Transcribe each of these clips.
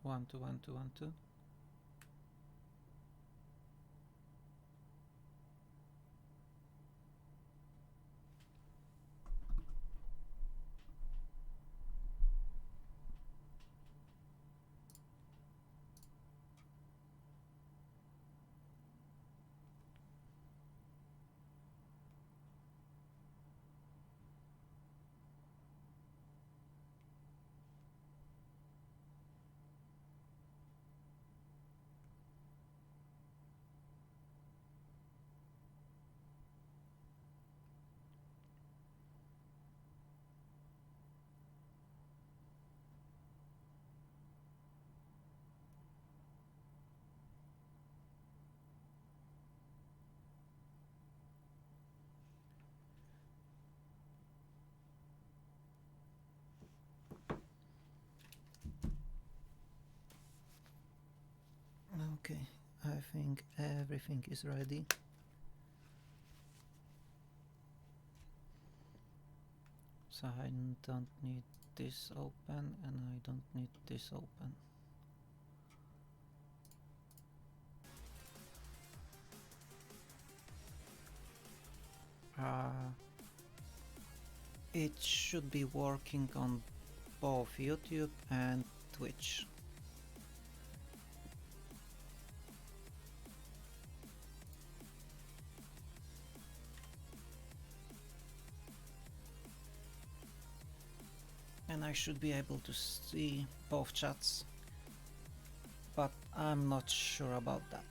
1 2 1 2 1 2. Okay, I think everything is ready. So I don't need this open and I don't need this open. It should be working on both YouTube and Twitch. And I should be able to see both chats, but I'm not sure about that.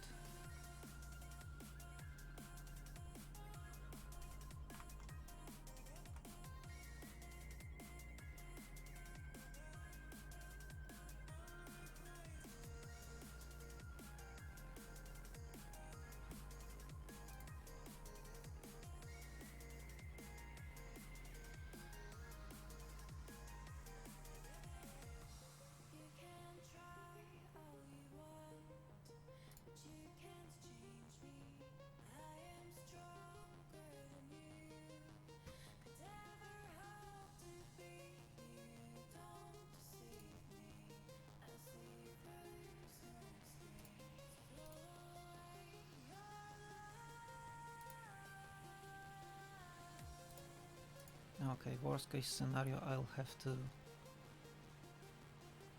Okay, worst case scenario, I'll have to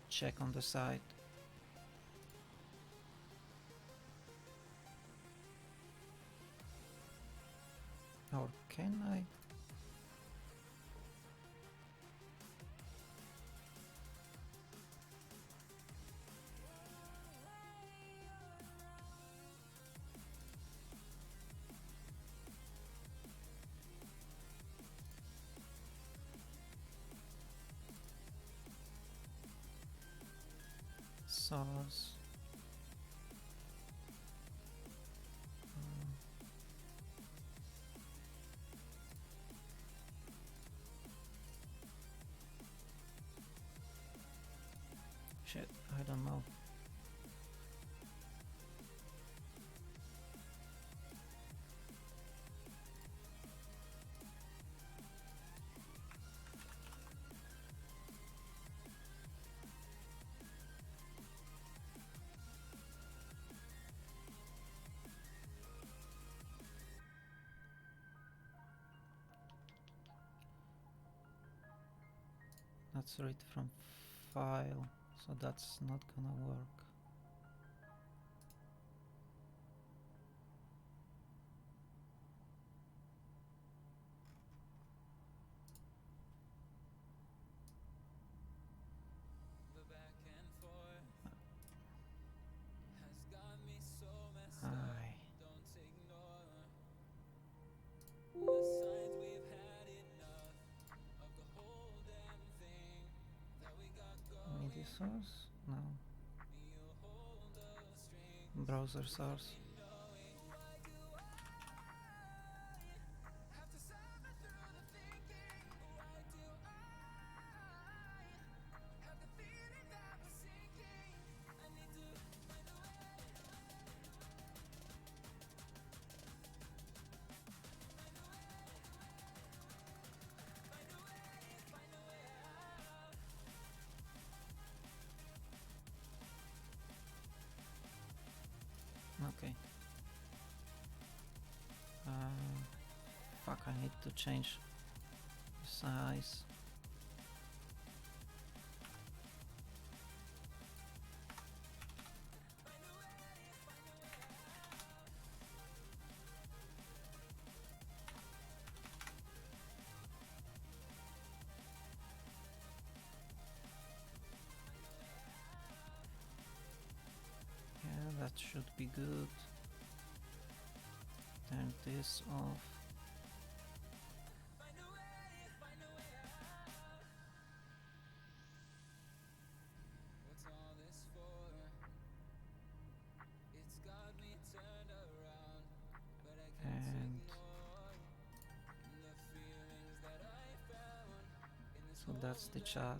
check on the side. Or can I? Sauce. Shit, I don't know. Let's read from file, so that's not gonna work. Aye. MIDI source? No. Browser source. Okay. Fuck, I need to change the size. Yeah, that should be good. Turn this off. And so that's the chat.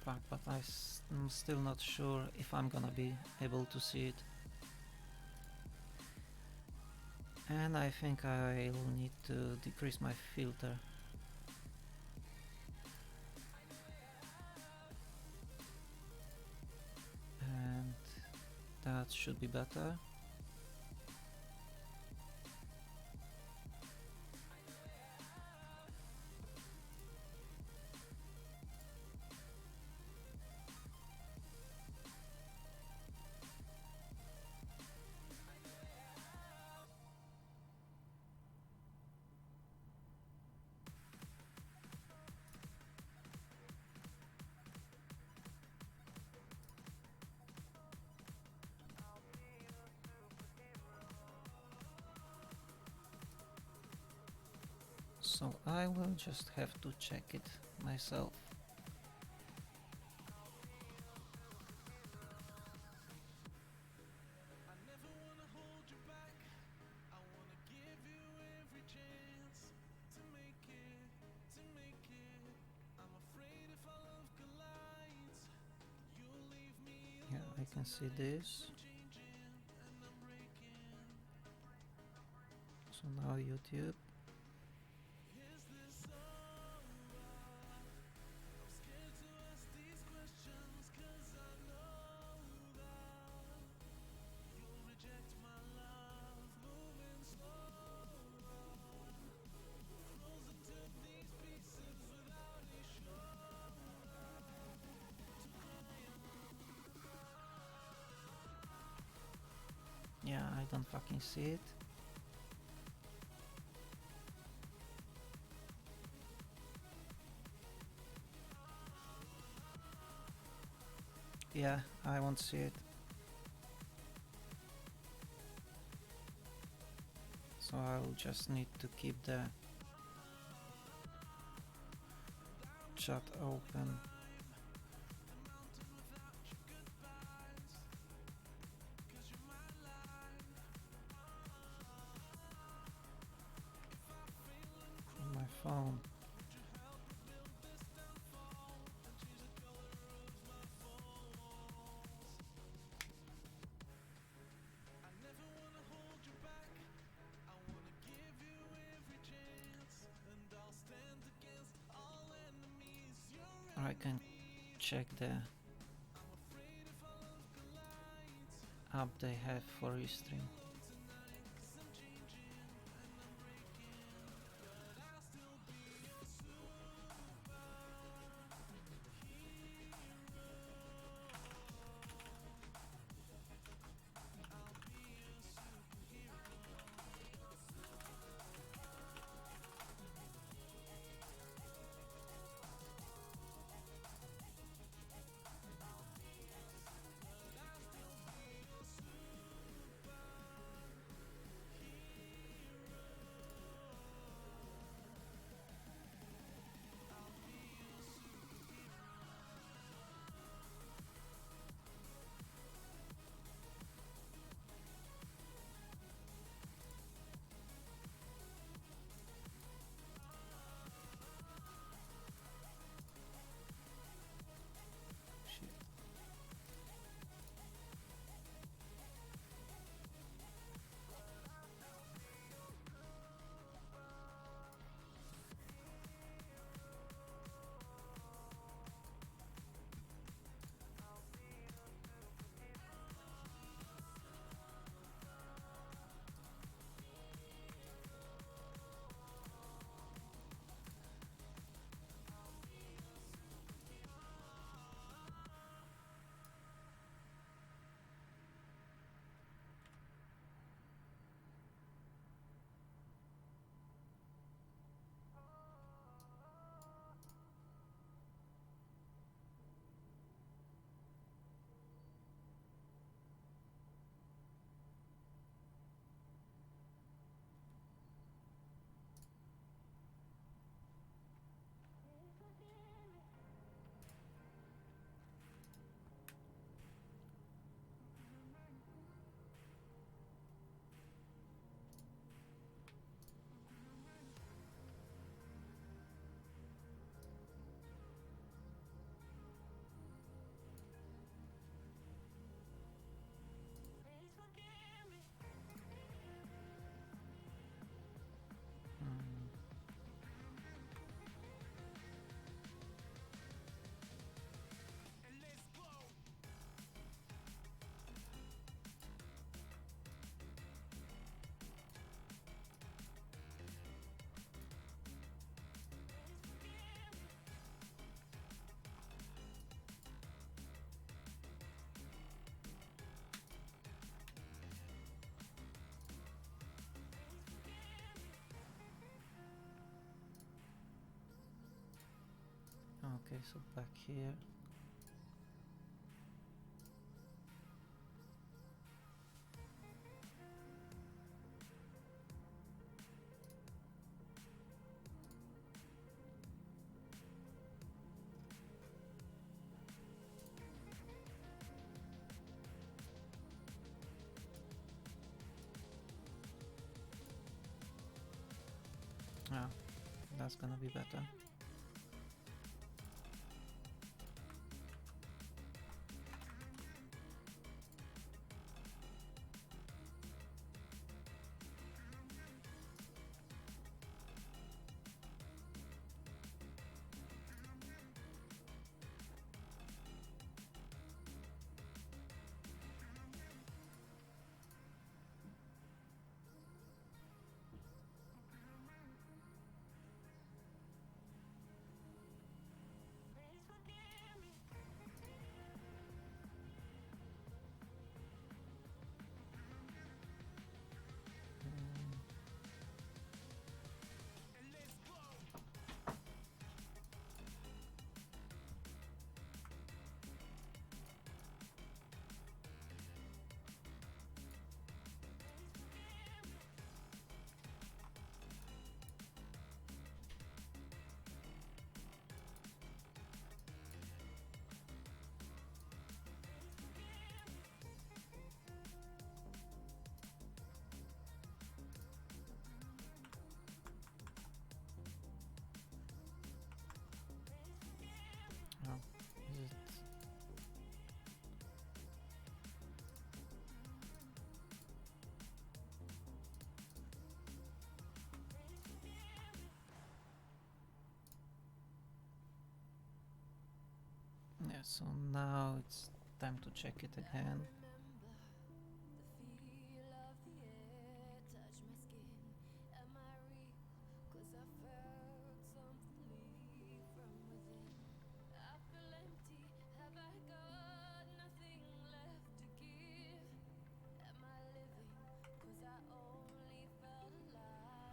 Fuck, but I'm still not sure if I'm gonna be able to see it. And I think I'll need to decrease my filter. And that should be better. So I will just have to check it myself. Yeah, I can see this. So now YouTube. Yeah, I don't fucking see it. Yeah, I won't see it. So I'll just need to keep the chat open. On my phone. Or I can check the app they have for Restream. Okay, so back here. Yeah, that's gonna be better. Oh, is it? Yeah, so now it's time to check it again.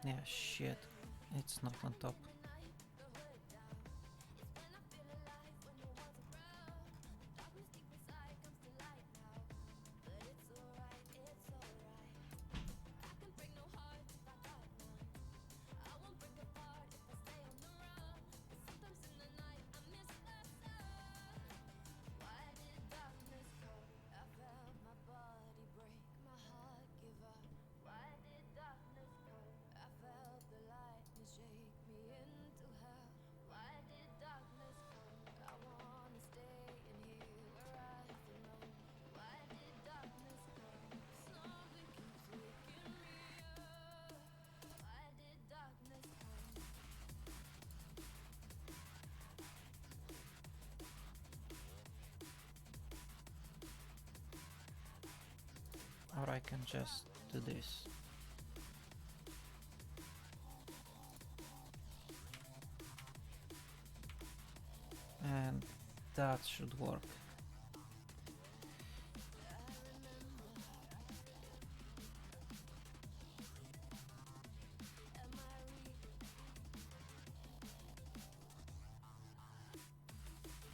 Yeah, shit. It's not on top. Or I can just do this. And that should work.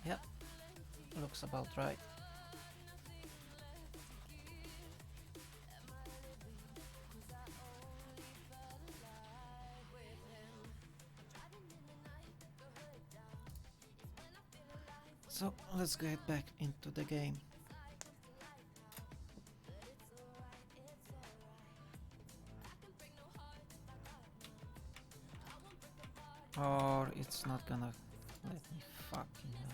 Yep, looks about right. So let's get back into the game. Or it's not gonna let me fucking hell.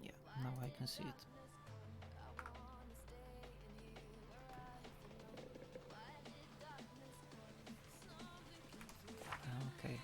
Yeah, now I can see it. Okay.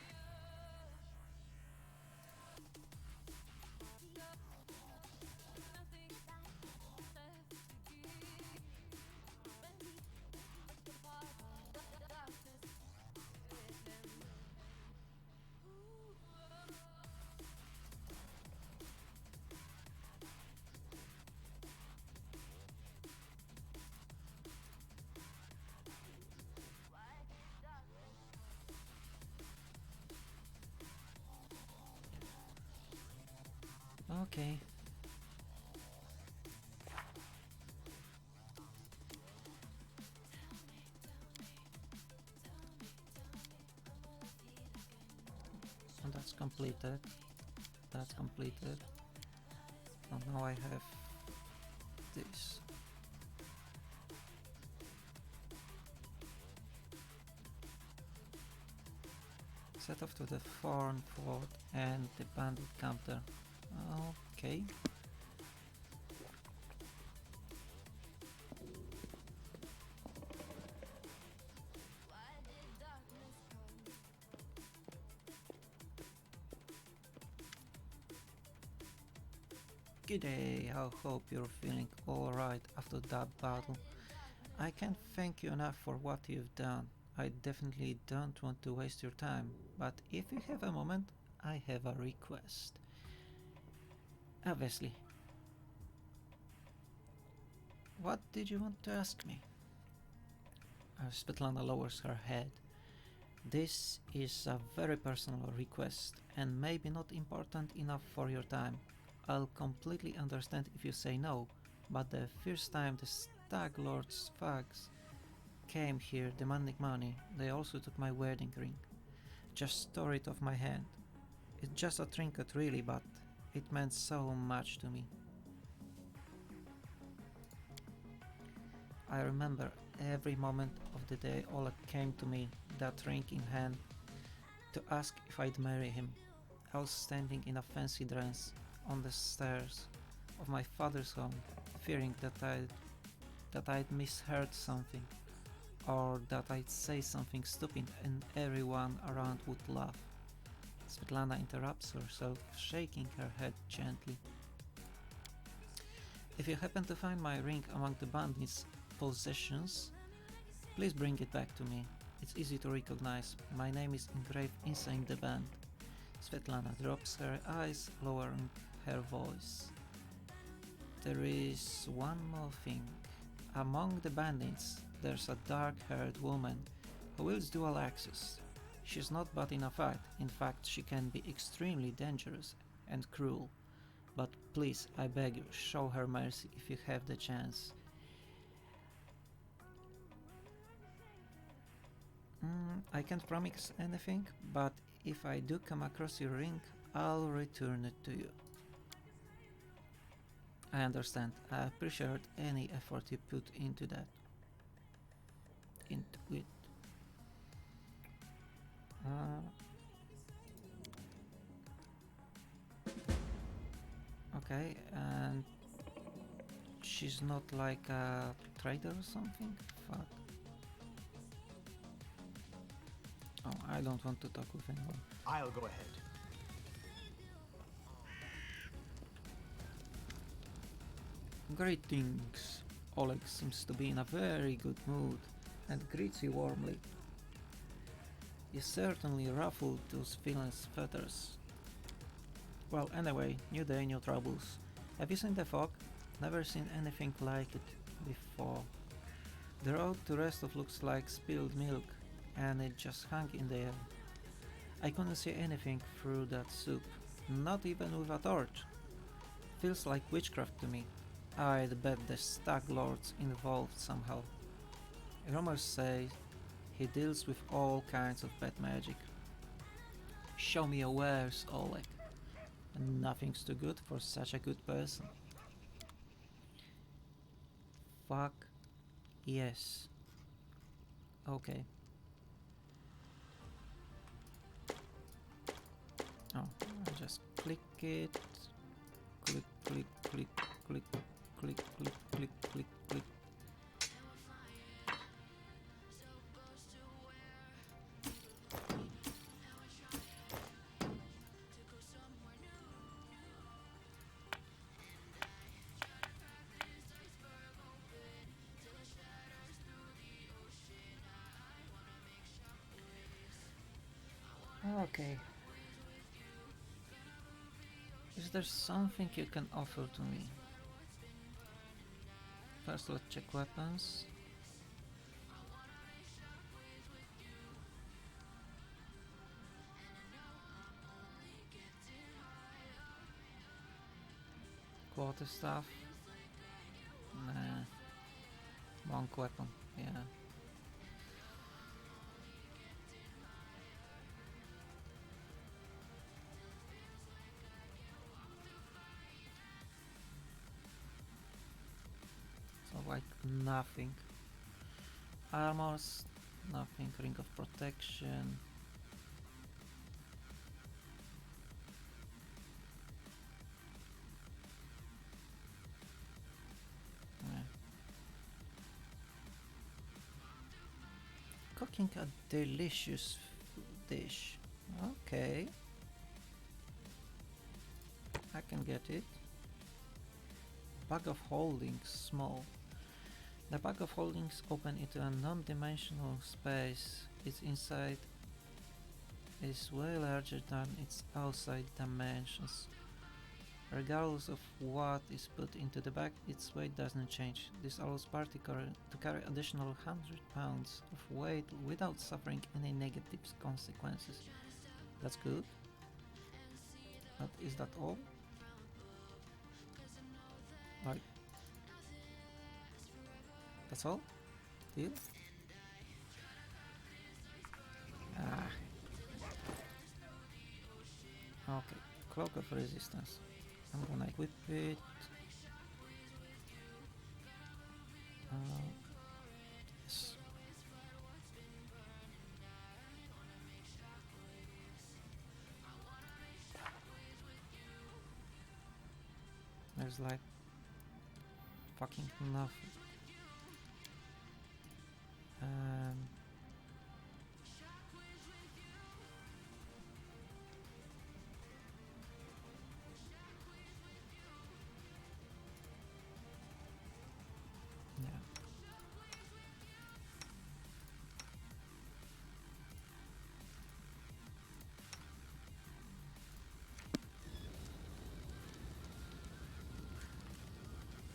Okay. And that's completed. That's completed. And now I have this. Set off to the Thorn Fort and the bandit camp there. Okay. G'day, I hope you're feeling alright after that battle. I can't thank you enough for what you've done. I definitely don't want to waste your time, but if you have a moment, I have a request. Obviously. What did you want to ask me? Svetlana lowers her head. This is a very personal request and maybe not important enough for your time. I'll completely understand if you say no, but the first time the Stag Lord's thugs came here demanding money, they also took my wedding ring. Just tore it off my hand. It's just a trinket really, but it meant so much to me. I remember every moment of the day Oleg came to me, that ring in hand, to ask if I'd marry him. I was standing in a fancy dress on the stairs of my father's home, fearing that I'd misheard something, or that I'd say something stupid and everyone around would laugh. Svetlana interrupts herself, shaking her head gently. If you happen to find my ring among the bandits' possessions, please bring it back to me. It's easy to recognize. My name is engraved inside the band. Svetlana drops her eyes, lowering her voice. There is one more thing. Among the bandits, there's a dark-haired woman who wields dual axes. She's not bad in a fight. In fact, she can be extremely dangerous and cruel. But please, I beg you, show her mercy if you have the chance. I can't promise anything, but if I do come across your ring, I'll return it to you. I understand. I appreciate any effort you put into that. Into it. Okay, and she's not like a traitor or something? Fuck. Oh, I don't want to talk with anyone. I'll go ahead. Greetings. Oleg seems to be in a very good mood and greets you warmly. You certainly ruffled those villain's feathers. Well, anyway, new day, new troubles. Have you seen the fog? Never seen anything like it before. The road to Restov looks like spilled milk, and it just hung in the air. I couldn't see anything through that soup, not even with a torch. Feels like witchcraft to me. I'd bet the Stag Lord's involved somehow. Rumors say he deals with all kinds of bad magic. Show me your wares, Oleg. Nothing's too good for such a good person. Fuck yes. Okay. Oh, I just click it. Click, click, click, click, click, click, click, click, click. Okay. Is there something you can offer to me? First, let's check weapons. other stuff. Nah. Monk weapon, yeah. So like nothing. Armors, nothing. Ring of protection. Yeah. Cooking a delicious dish. Okay. I can get it. Bag of holdings, small. The bag of holdings open into a non-dimensional space. Its inside is way larger than its outside dimensions. Regardless of what is put into the bag, its weight doesn't change. This allows party to carry additional 100 pounds of weight without suffering any negative consequences. That's good. But is that all? Like, that's all? Deal? Ah. Okay. Cloak of Resistance. I'm gonna equip it. Yes. There's like fucking nothing. Yeah.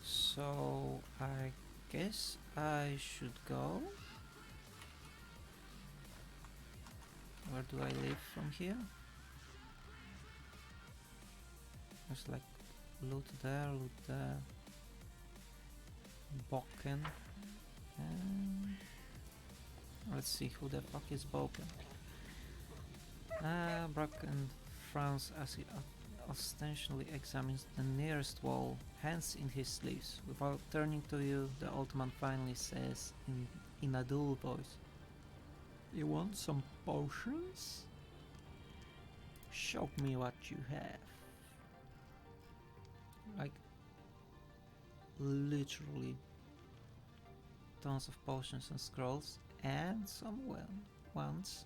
So I guess I should go. Where do I live from here? There's like loot there, Boken. Let's see who the fuck is Boken. Broken frowns as he ostensibly examines the nearest wall, hands in his sleeves. Without turning to you, the old man finally says in a dull voice, "You want some potions? Show me what you have." Like, literally tons of potions and scrolls, and some ones.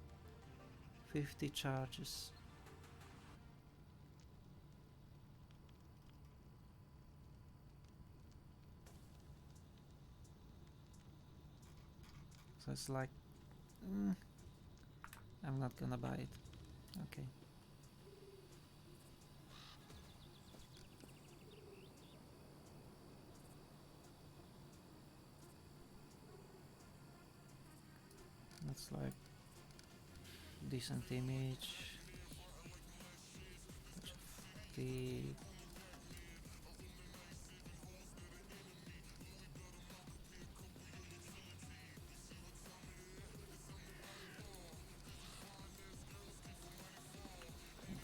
50 charges. So it's like, I'm not gonna buy it. Okay. That's like decent image. Touch of the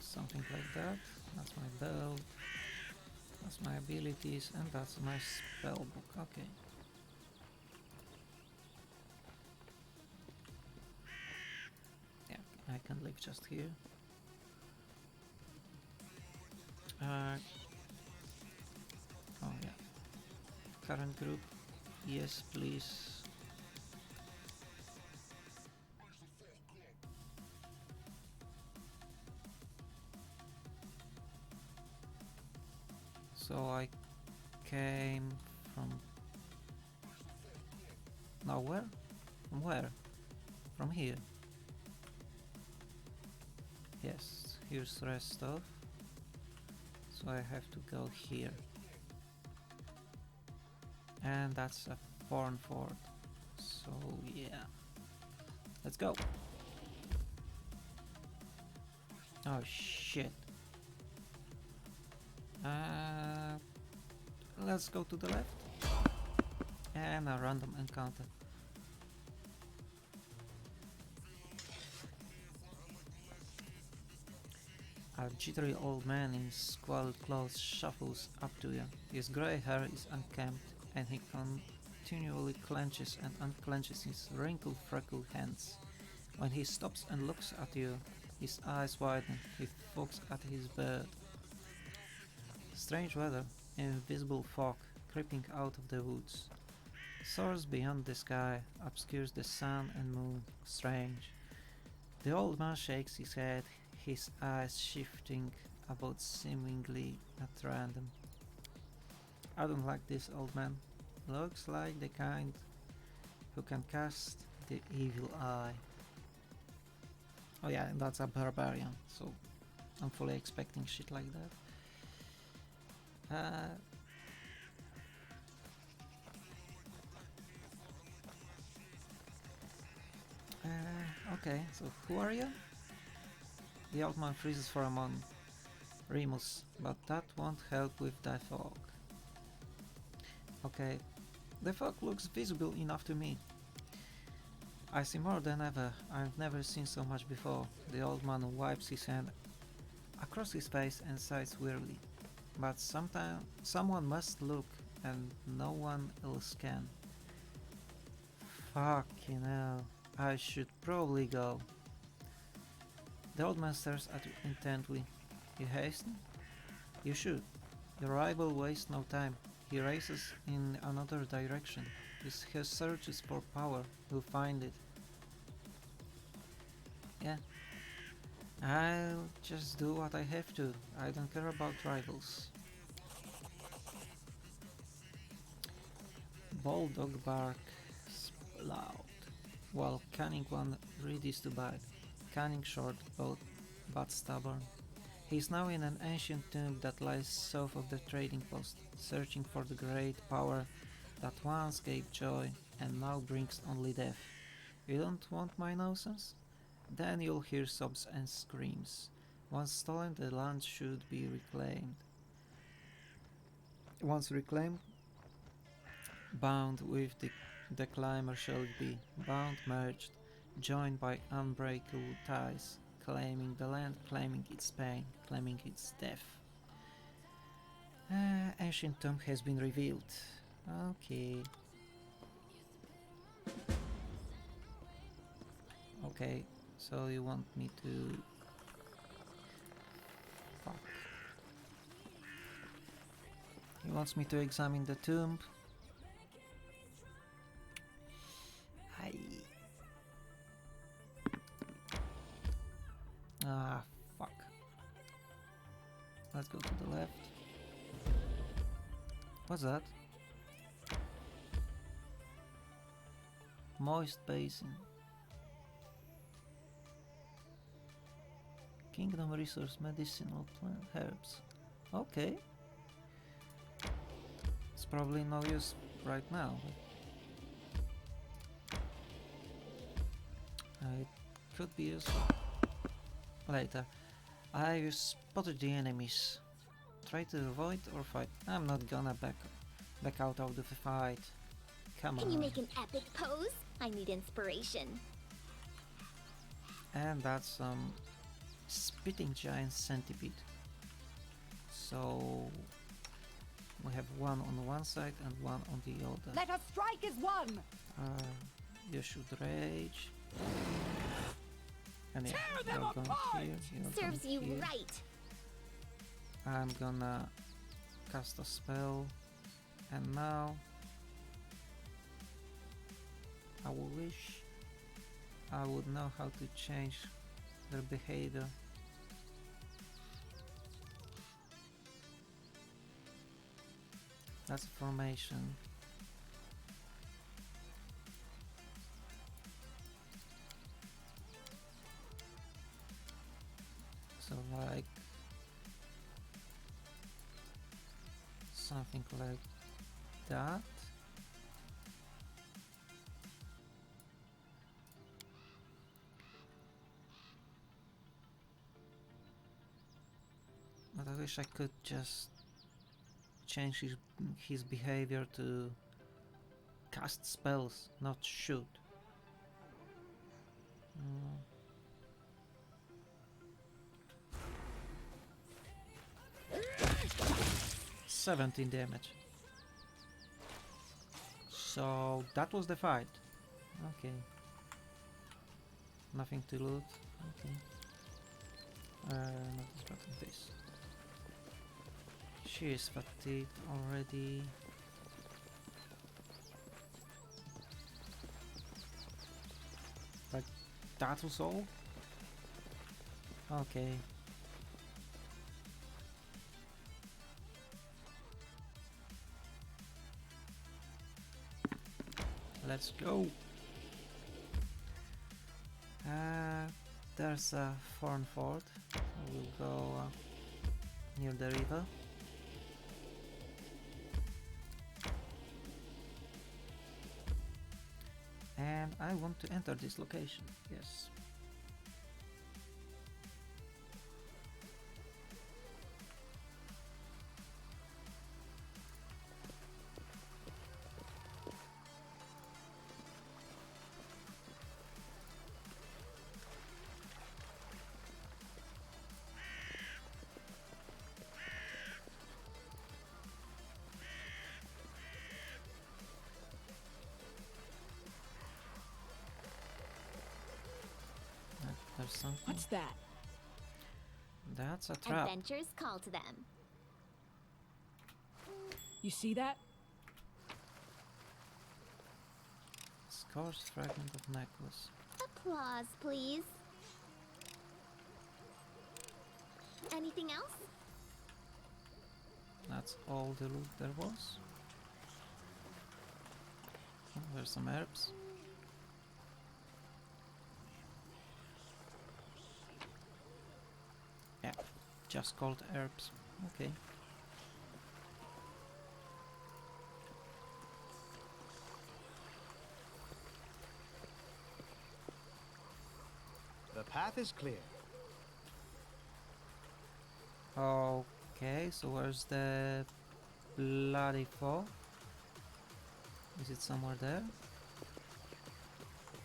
something like that. That's my belt. That's my abilities, and that's my spell book. Okay. Yeah, I can live just here. Oh yeah. Current group. Yes, please. So I came from nowhere? From where? From here. Yes, here's rest stuff. So I have to go here. And that's a foreign fort. So yeah. Let's go. Oh shit. let's go to the left. And a random encounter. A jittery old man in squalid clothes shuffles up to you. His grey hair is unkempt, and he continually clenches and unclenches his wrinkled, freckled hands. When he stops and looks at you, his eyes widen. He fogs at his bird. Strange weather, invisible fog creeping out of the woods. Soars beyond the sky, obscures the sun and moon. Strange. The old man shakes his head, his eyes shifting about seemingly at random. I don't like this old man. Looks like the kind who can cast the evil eye. Oh yeah, and that's a barbarian, so I'm fully expecting shit like that. Okay, so who are you? The old man freezes for a moment. Remus, but that won't help with the fog. Okay, the fog looks visible enough to me. I see more than ever. I've never seen so much before. The old man wipes his hand across his face and sighs wearily. But someone must look, and no one else can. Fucking hell. I should probably go. The old man stares at you intently. You hasten? You should. Your rival wastes no time. He races in another direction. He searches for power. He'll find it. Yeah. I'll just do what I have to. I don't care about rivals. Bulldog barks loud, while cunning one readies to bite. Cunning short, but stubborn. He is now in an ancient tomb that lies south of the trading post, searching for the great power that once gave joy and now brings only death. You don't want my nonsense? Then you'll hear sobs and screams. Once stolen, the land should be reclaimed. Once reclaimed, bound with the climber shall be, bound, merged, joined by unbreakable ties, claiming the land, claiming its pain, claiming its death. Ancient tomb has been revealed. Okay. Okay, so you want me to... Fuck. He wants me to examine the tomb. Ah, fuck. Let's go to the left. What's that? Moist basin. Kingdom resource, medicinal plant, herbs. Okay. It's probably no use right now. It could be useful later. I spotted the enemies. Try to avoid or fight. I'm not gonna back out of the fight. Come on. Can you make an epic pose? I need inspiration. And that's some spitting giant centipede. So we have one on one side and one on the other. Let us strike as one! You should rage. And yeah, Tear them you're going apart! here, you're Serves going you here. right. I'm gonna cast a spell, and now I wish I would know how to change their behavior. That's a formation. So like something like that. But I wish I could just change his behavior to cast spells, not shoot. 17 damage. So that was the fight. Okay. Nothing to loot. Okay. Not expecting this. She is fatigued already. Like, that was all? Okay. Let's go. There's a foreign fort. We'll go near the river. And I want to enter this location. Yes. There's something. What's that? That's a trap. Adventures call to them. You see that? Scorched fragment of necklace. Applause, please. Anything else? That's all the loot there was. Oh, there's some herbs. Yeah, just called herbs. Okay. The path is clear. Okay, so where's the bloody foe? Is it somewhere there?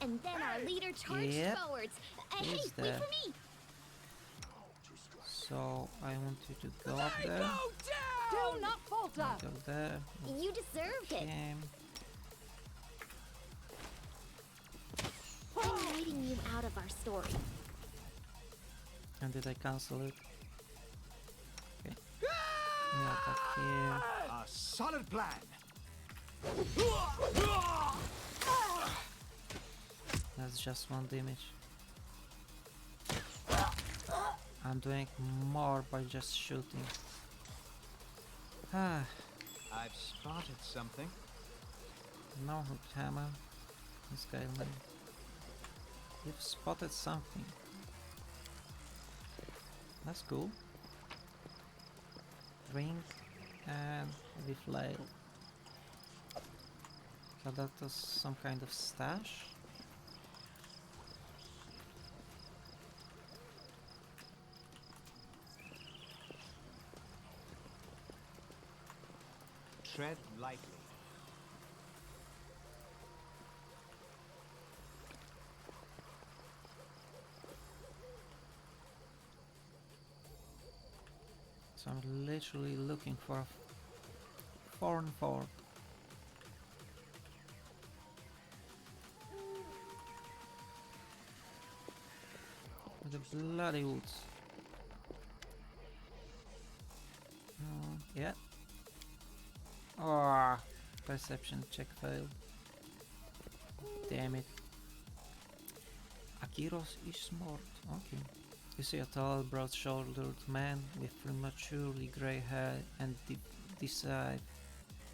And then our leader charged Yep. forwards. Hey, Is wait there. for me! So I want you to go up there. Do not falter! Go there. You deserved it. Game. I'm writing you out of our story. And did I cancel it? Okay. Yeah, attack here. A solid plan. That's just one damage. I'm doing more by just shooting. Ah, I've spotted something. no hooked hammer. This guy, man. You've spotted something. That's cool. Ring and heavy flail. So that was some kind of stash. Tread lightly. So I'm literally looking for a foreign fort. The bloody woods. Yeah. Ah, perception check failed. Damn it. Akiros is smart. Okay. You see a tall, broad-shouldered man with prematurely grey hair and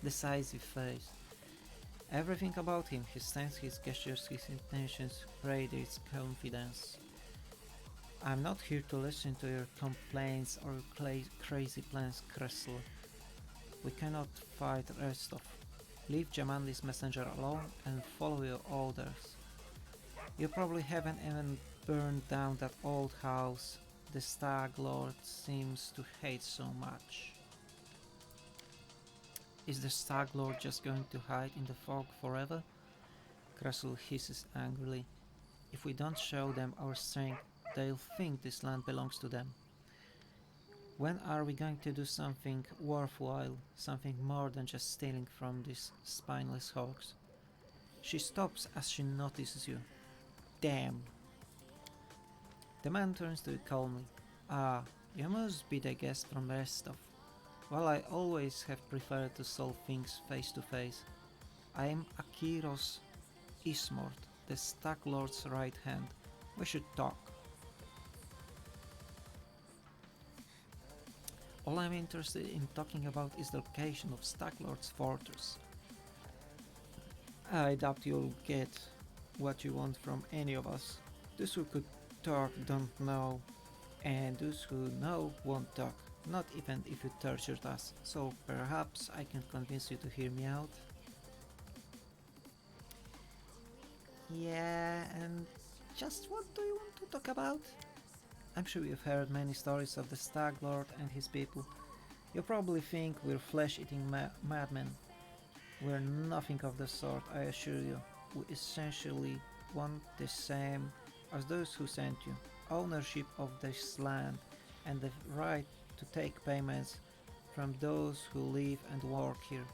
decisive face. Everything about him, his stance, his gestures, his intentions, radiates confidence. I'm not here to listen to your complaints or crazy plans, Kressel. We cannot fight Restov. Leave Jamandi's messenger alone and follow your orders. You probably haven't even burned down that old house the Stag Lord seems to hate so much. Is the Stag Lord just going to hide in the fog forever? Krasl hisses angrily. If we don't show them our strength, they'll think this land belongs to them. When are we going to do something worthwhile, something more than just stealing from these spineless hawks? She stops as she notices you. Damn. The man turns to you calmly. Ah, you must be the guest from Restov. Well, I always have preferred to solve things face to face. I am Akiros Ismord, the Stag Lord's right hand. We should talk. All I'm interested in talking about is the location of Stag Lord's fortress. I doubt you'll get what you want from any of us. Those who could talk don't know, and those who know won't talk, not even if you tortured us, so perhaps I can convince you to hear me out. Yeah, and just what do you want to talk about? I'm sure you've heard many stories of the Stag Lord and his people. You probably think we're flesh-eating madmen. We're nothing of the sort, I assure you. We essentially want the same as those who sent you. Ownership of this land and the right to take payments from those who live and work here.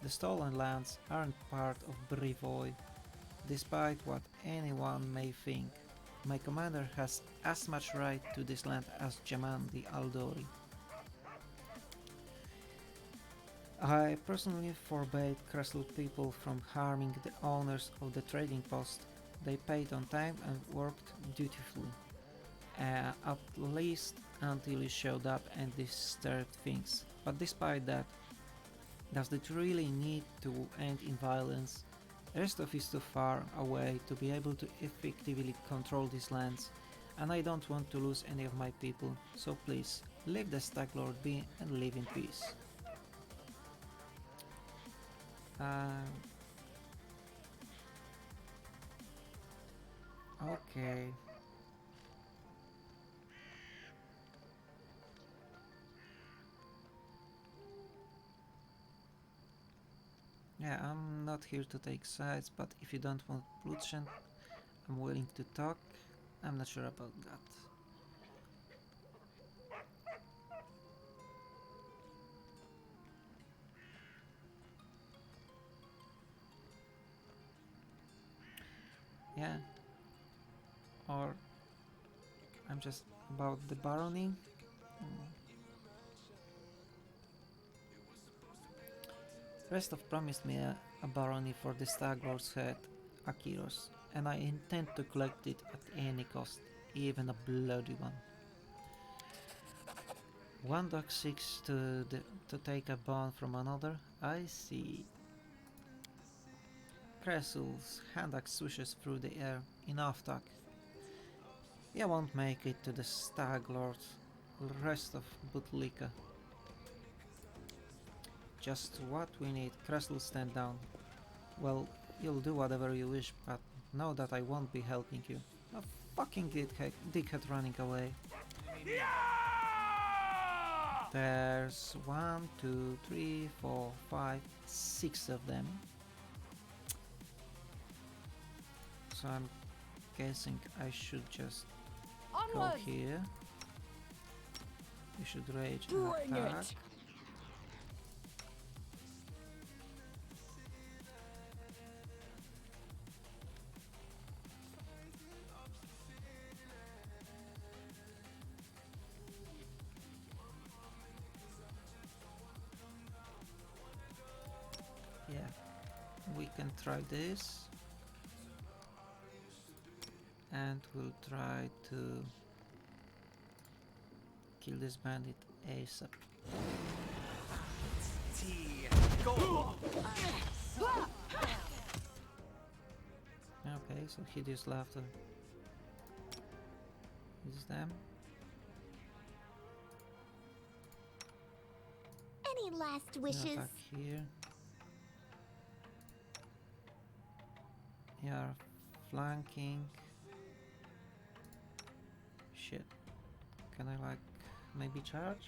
The stolen lands aren't part of Brivoy, despite what anyone may think. My commander has as much right to this land as Jaman the Aldori. I personally forbade Krasl people from harming the owners of the trading post. They paid on time and worked dutifully, at least until you showed up and disturbed things. But despite that, does it really need to end in violence? Restov is too far away to be able to effectively control these lands, and I don't want to lose any of my people, so please, leave the Stag Lord be and live in peace. Okay. Yeah, I'm not here to take sides, but if you don't want bloodshed, I'm willing to talk. I'm not sure about that. Yeah. Or I'm just about the barony. Restov promised me a barony for the Stag Lord's head, Akiros, and I intend to collect it at any cost, even a bloody one. One dog seeks to take a bone from another. I see. Kresul's hand axe swishes through the air. Enough talk. You won't make it to the Stag Lord. Rest of Butlika. Just what we need. Kresul, stand down. Well, you'll do whatever you wish, but know that I won't be helping you. A fucking dickhead running away. There's 1, 2, 3, 4, 5, 6 of them. So I'm guessing I should just Onward! go here. You should rage Bring and attack. it! Yeah, we can try this. And we'll try to kill this bandit ASAP. Okay, so hideous laughter is them. Any last No wishes? attack here. You are flanking. Shit. Can I like maybe charge?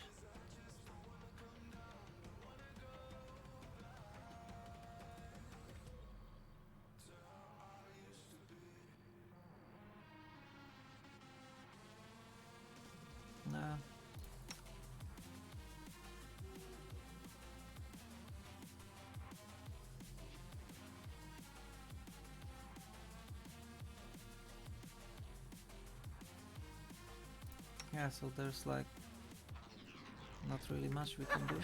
Yeah, so there's like not really much we can do.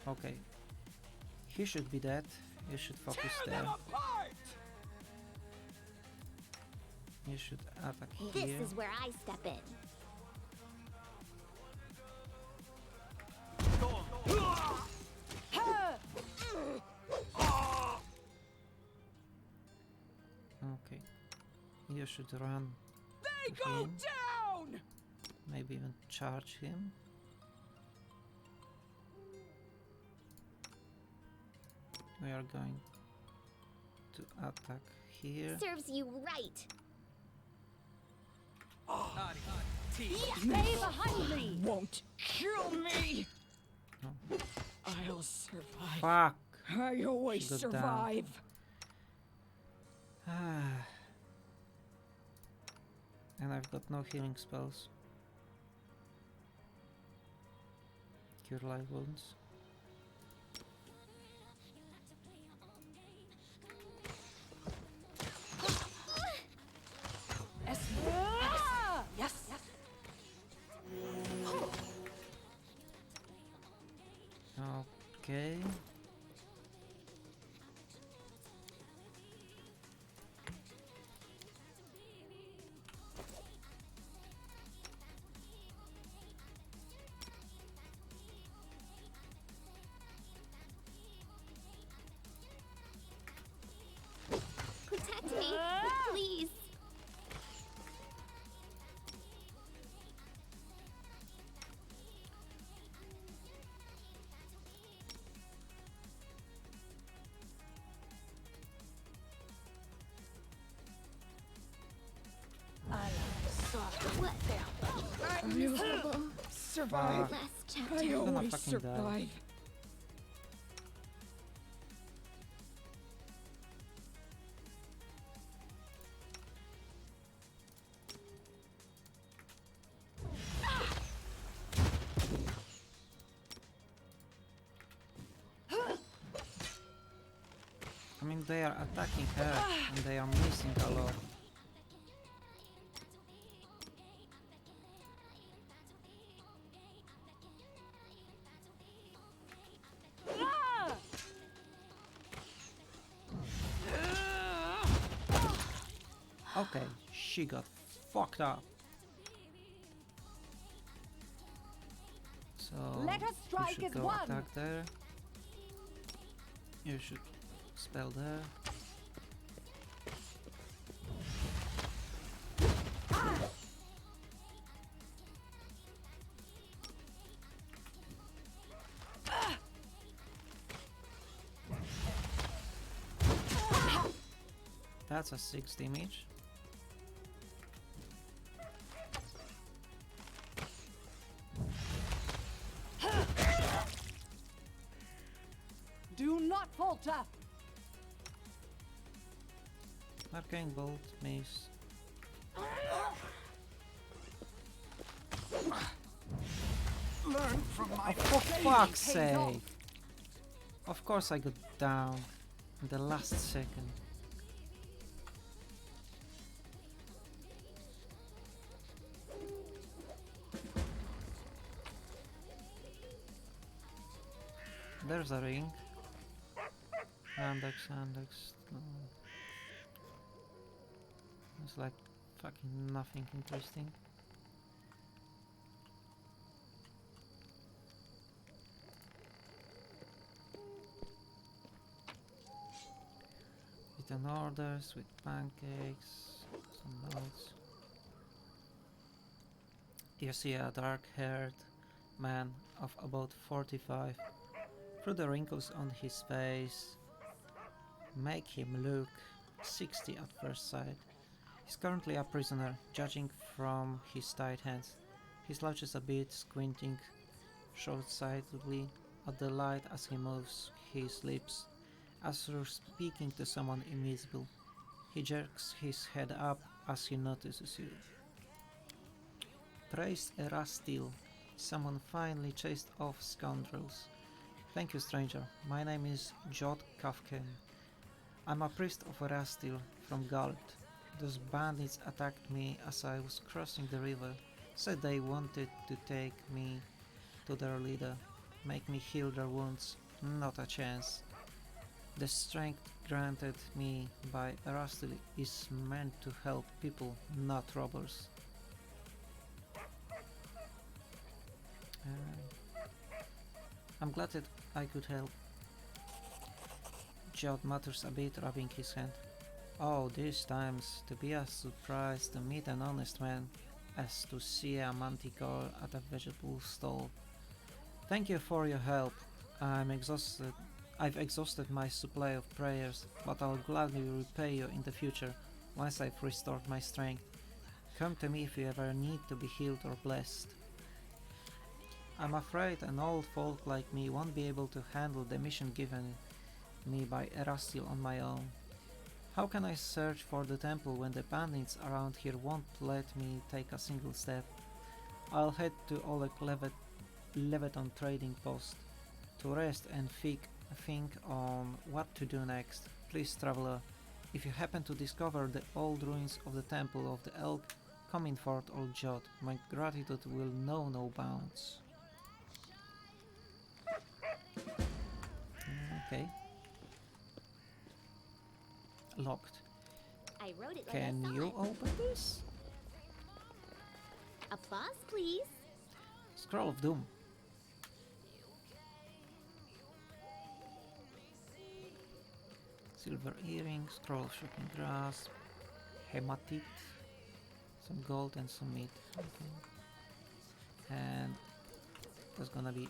Okay. He should be dead. You should focus there. You should attack This here. is where I step in. Okay. You should run They to go him. down! Maybe even charge him. We are going to attack here. Serves you right. Stay behind me! Won't kill me! No. I'll survive. Fuck! I always She got survive. Ah. And I've got no healing spells. Cure live wounds. Yes. Okay. Protect me, please. What? I'm miserable. Survive. Last chapter. I gonna always fucking die. survive. I mean, they are attacking her and they are missing a lot. Okay, she got fucked up. So Let us you strike should as go one. attack there. You should spell there. That's a 6 damage. Do not falter. Arcane Bolt, Mace. Learn from my For fuck's pays off. sake! Of course I got down in the last second. There's a ring. Andex. No. It's like fucking nothing interesting. Written orders with pancakes, some notes. You see a dark-haired man of about 45. Through the wrinkles on his face, make him look 60 at first sight. He's currently a prisoner, judging from his tight hands. He slouches a bit, squinting short-sightedly at the light as he moves his lips, as though speaking to someone invisible. He jerks his head up as he notices you. Praise Erastil. Someone finally chased off scoundrels. Thank you, stranger. My name is Jod Kafken. I'm a priest of Erastil from Galt. Those bandits attacked me as I was crossing the river. Said they wanted to take me to their leader, make me heal their wounds. Not a chance. The strength granted me by Erastil is meant to help people, not robbers. I'm glad that I could help. Jot mutters a bit, rubbing his hand. Oh, these times, to be as surprised to meet an honest man as to see a manticore at a vegetable stall. Thank you for your help. I'm exhausted. I've exhausted my supply of prayers, but I'll gladly repay you in the future, once I've restored my strength. Come to me if you ever need to be healed or blessed. I'm afraid an old folk like me won't be able to handle the mission given me by Erastil on my own. How can I search for the temple when the bandits around here won't let me take a single step? I'll head to Oleg Leveton trading post to rest and think on what to do next. Please, traveler, if you happen to discover the old ruins of the Temple of the Elk, come in Fort or Jot. My gratitude will know no bounds. Okay. Locked. I wrote it like I Can saw you it. open this? Applause, please. Scroll of Doom. Silver earring, scroll of shocking grasp, hematite, some gold and some meat. Okay. And there's gonna be...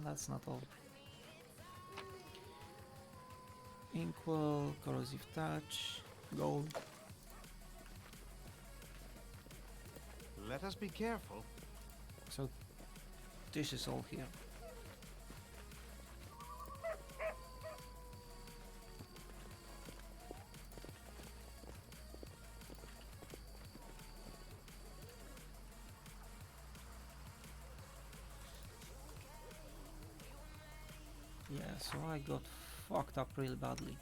that's not all. Inkwell, corrosive touch, gold. Let us be careful. So this is all here. Yeah, so I got fucked up real badly.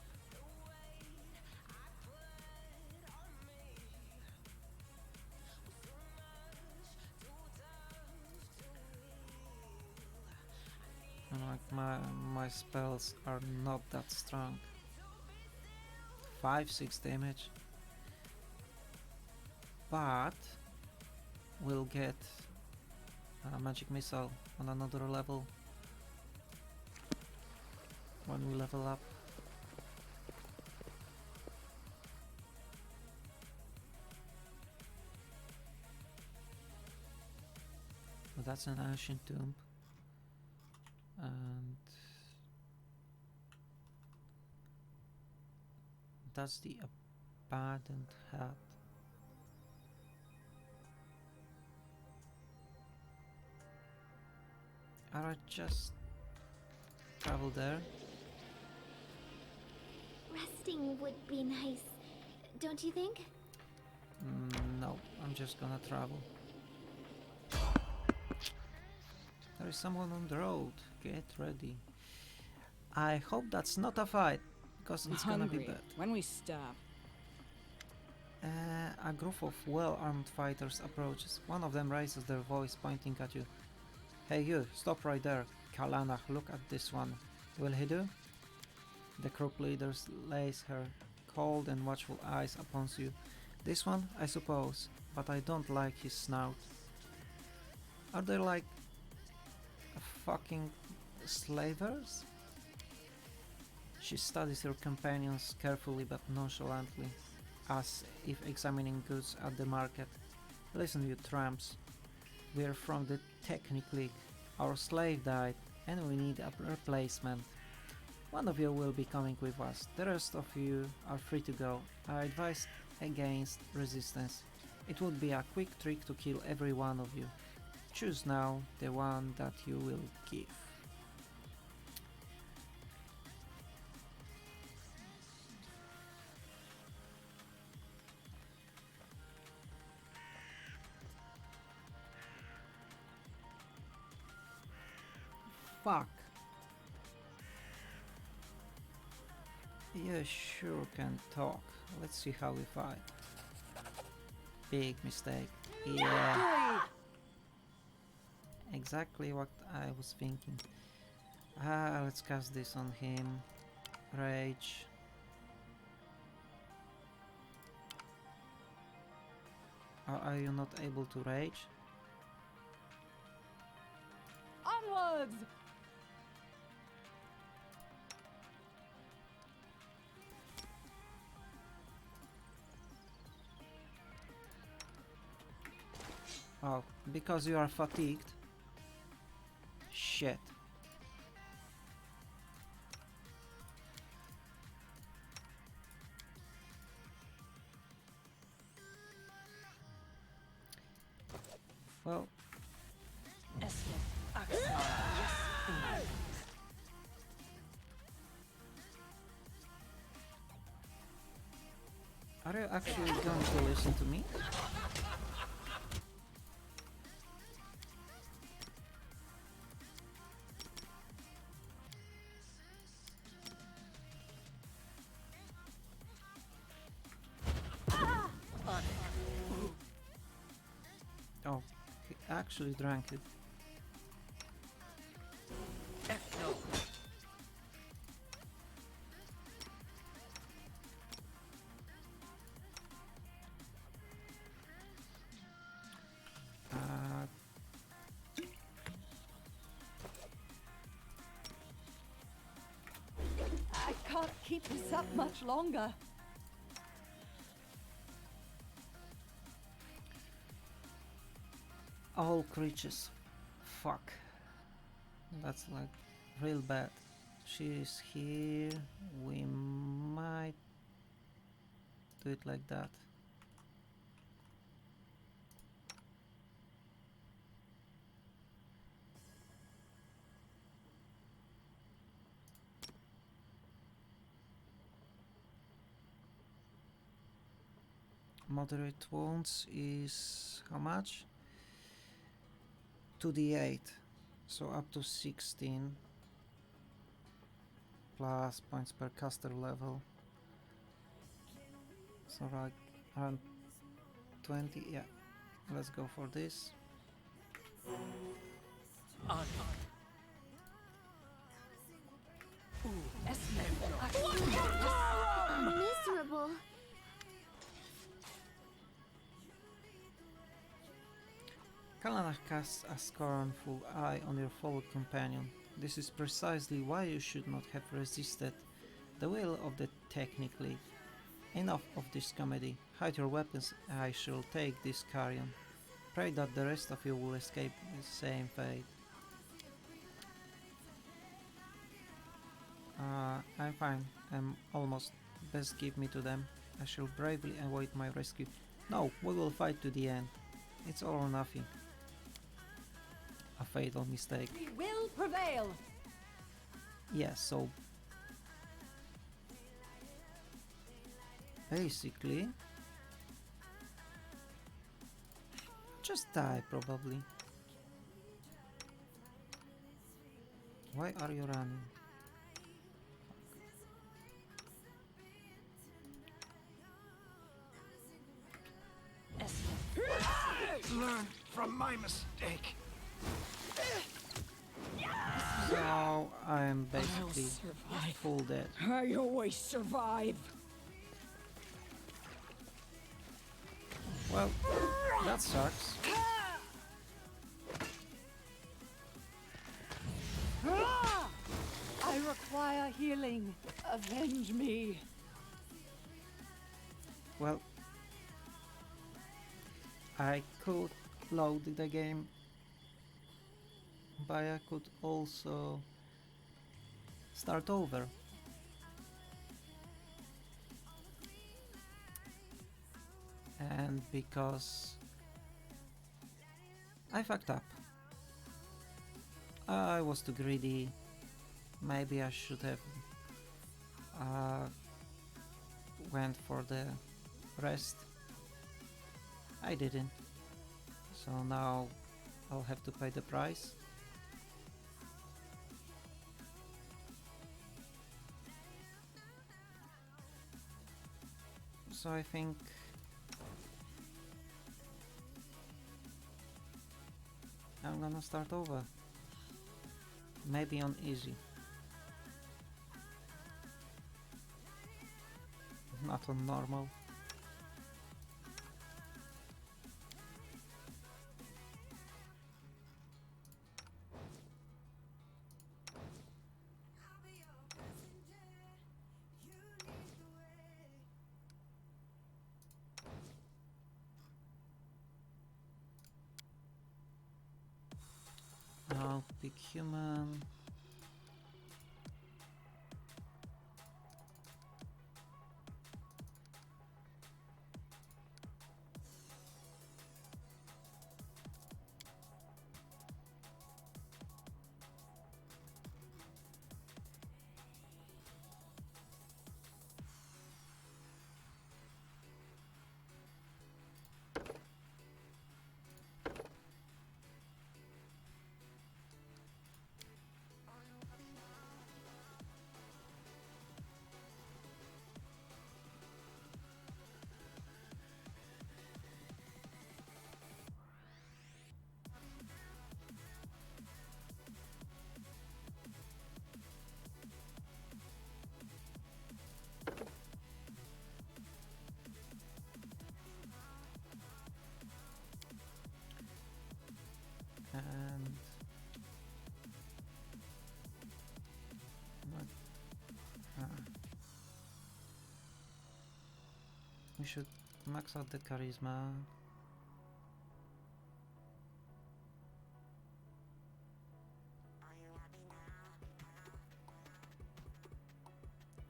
And like my spells are not that strong. 5-6 damage. But we'll get a magic missile on another level when we level up. But that's an ancient tomb. And that's the abandoned hut. I just travel there. Resting would be nice, don't you think? No, I'm just gonna travel. There is someone on the road. Get ready. I hope that's not a fight, because it's gonna be bad. When we stop. A group of well-armed fighters approaches. One of them raises their voice, pointing at you. Hey you, stop right there. Kalana, look at this one. Will he do? The group leader lays her cold and watchful eyes upon you. This one, I suppose, but I don't like his snout. Are they like fucking slavers? She studies her companions carefully but nonchalantly, as if examining goods at the market. Listen, you tramps. We're from the Technic League. Our slave died, and we need a replacement. One of you will be coming with us. The rest of you are free to go. I advise against resistance. It would be a quick trick to kill every one of you. Choose now the one that you will give. Fuck. You sure can talk. Let's see how we fight. big mistake. Yeah, Victory! exactly what I was thinking. Let's cast this on him. Rage. Are you not able to rage? Onwards! Oh, because you are fatigued? Shit. Well, are you actually going to listen to me? Oh, he actually drank it. Uh, I can't keep this up much longer. all creatures. Fuck. That's like real bad. She's here. We might do it like that. Moderate wounds is how much? 2d8. So up to 16 plus points per caster level. So like around 20. Yeah, let's go for this. Miserable. Kalana casts a scornful eye on your fallen companion. This is precisely why you should not have resisted the will of the technically. Enough of this comedy. Hide your weapons, I shall take this carrion. Pray that the rest of you will escape the same fate. I'm fine. I'm almost. Best give me to them. I shall bravely avoid my rescue. No, we will fight to the end. It's all or nothing. A fatal mistake. We will prevail! Yeah, so basically just die probably. Why are you running? Learn from my mistake. So I'm basically survive. full dead. I always survive. Well, that sucks. I require healing. Avenge me. Well, I could load the game, but I could also start over. And because I fucked up, I was too greedy. Maybe I should have went for the rest. I didn't. So now I'll have to pay the price. So I think I'm gonna start over. Maybe on easy. Not on normal. I'll pick human. And what? We should max out the charisma.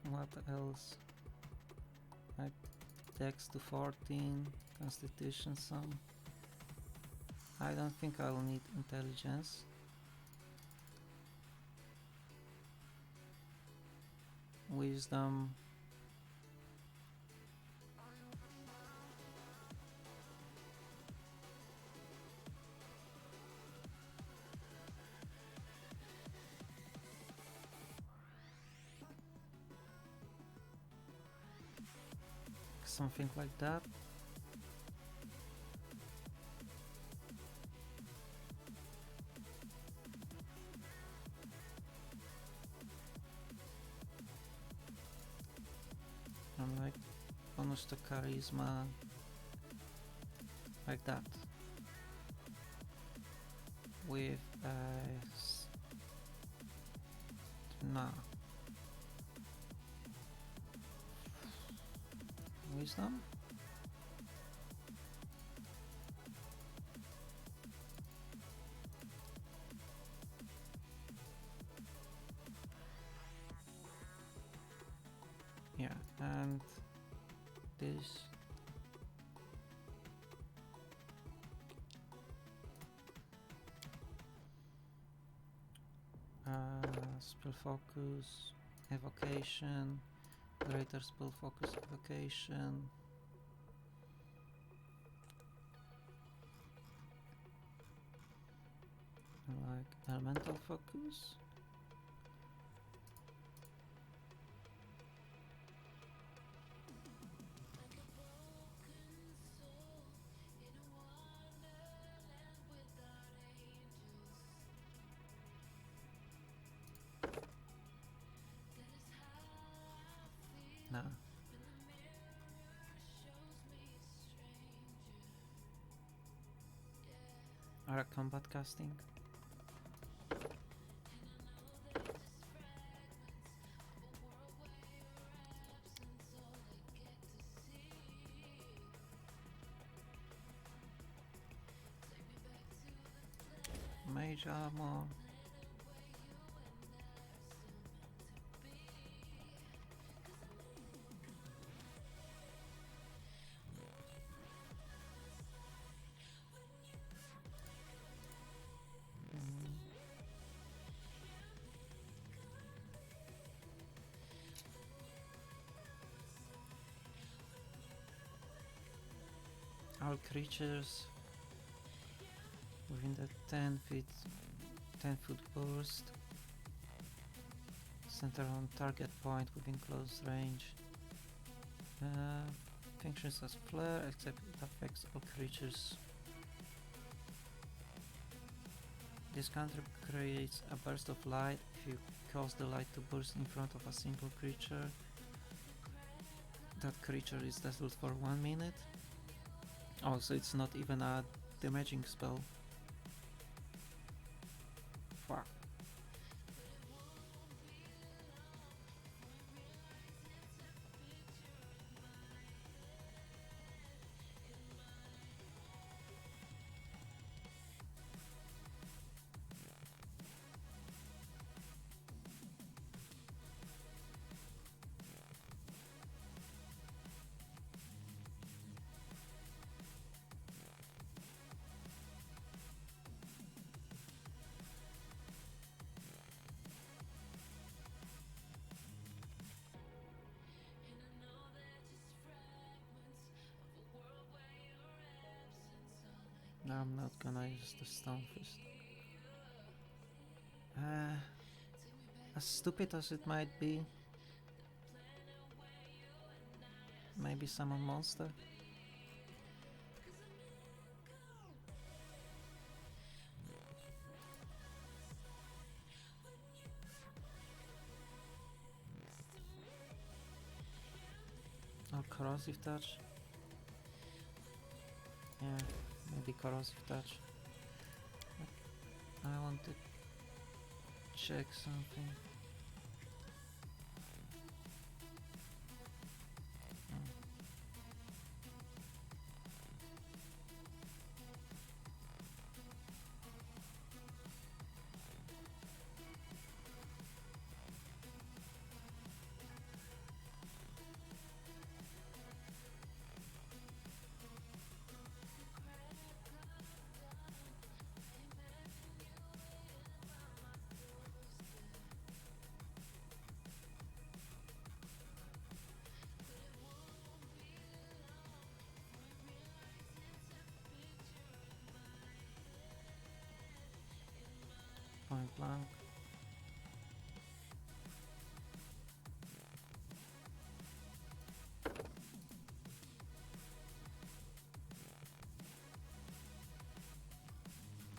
What else? Like Dex to 14, Constitution some. I don't think I'll need intelligence. Wisdom. Something like that. And like bonus to charisma, like that. With nah. Wisdom? Yeah, and this. Spell focus, evocation, greater spell focus, evocation. Like elemental focus. Nah. Or combat casting. Mage armor. All creatures within the 10-foot burst center on target point within close range. Functions as flare except it affects all creatures. This cantrip creates a burst of light. If you cause the light to burst in front of a simple creature, that creature is dazzled for 1 minute. Also, it's not even a damaging spell. Fuck. No, I'm not gonna use the Stonefist. As stupid as it might be, maybe summon monster? Or corrosive touch? Yeah, maybe corrosive touch. I want to check something. Point blank.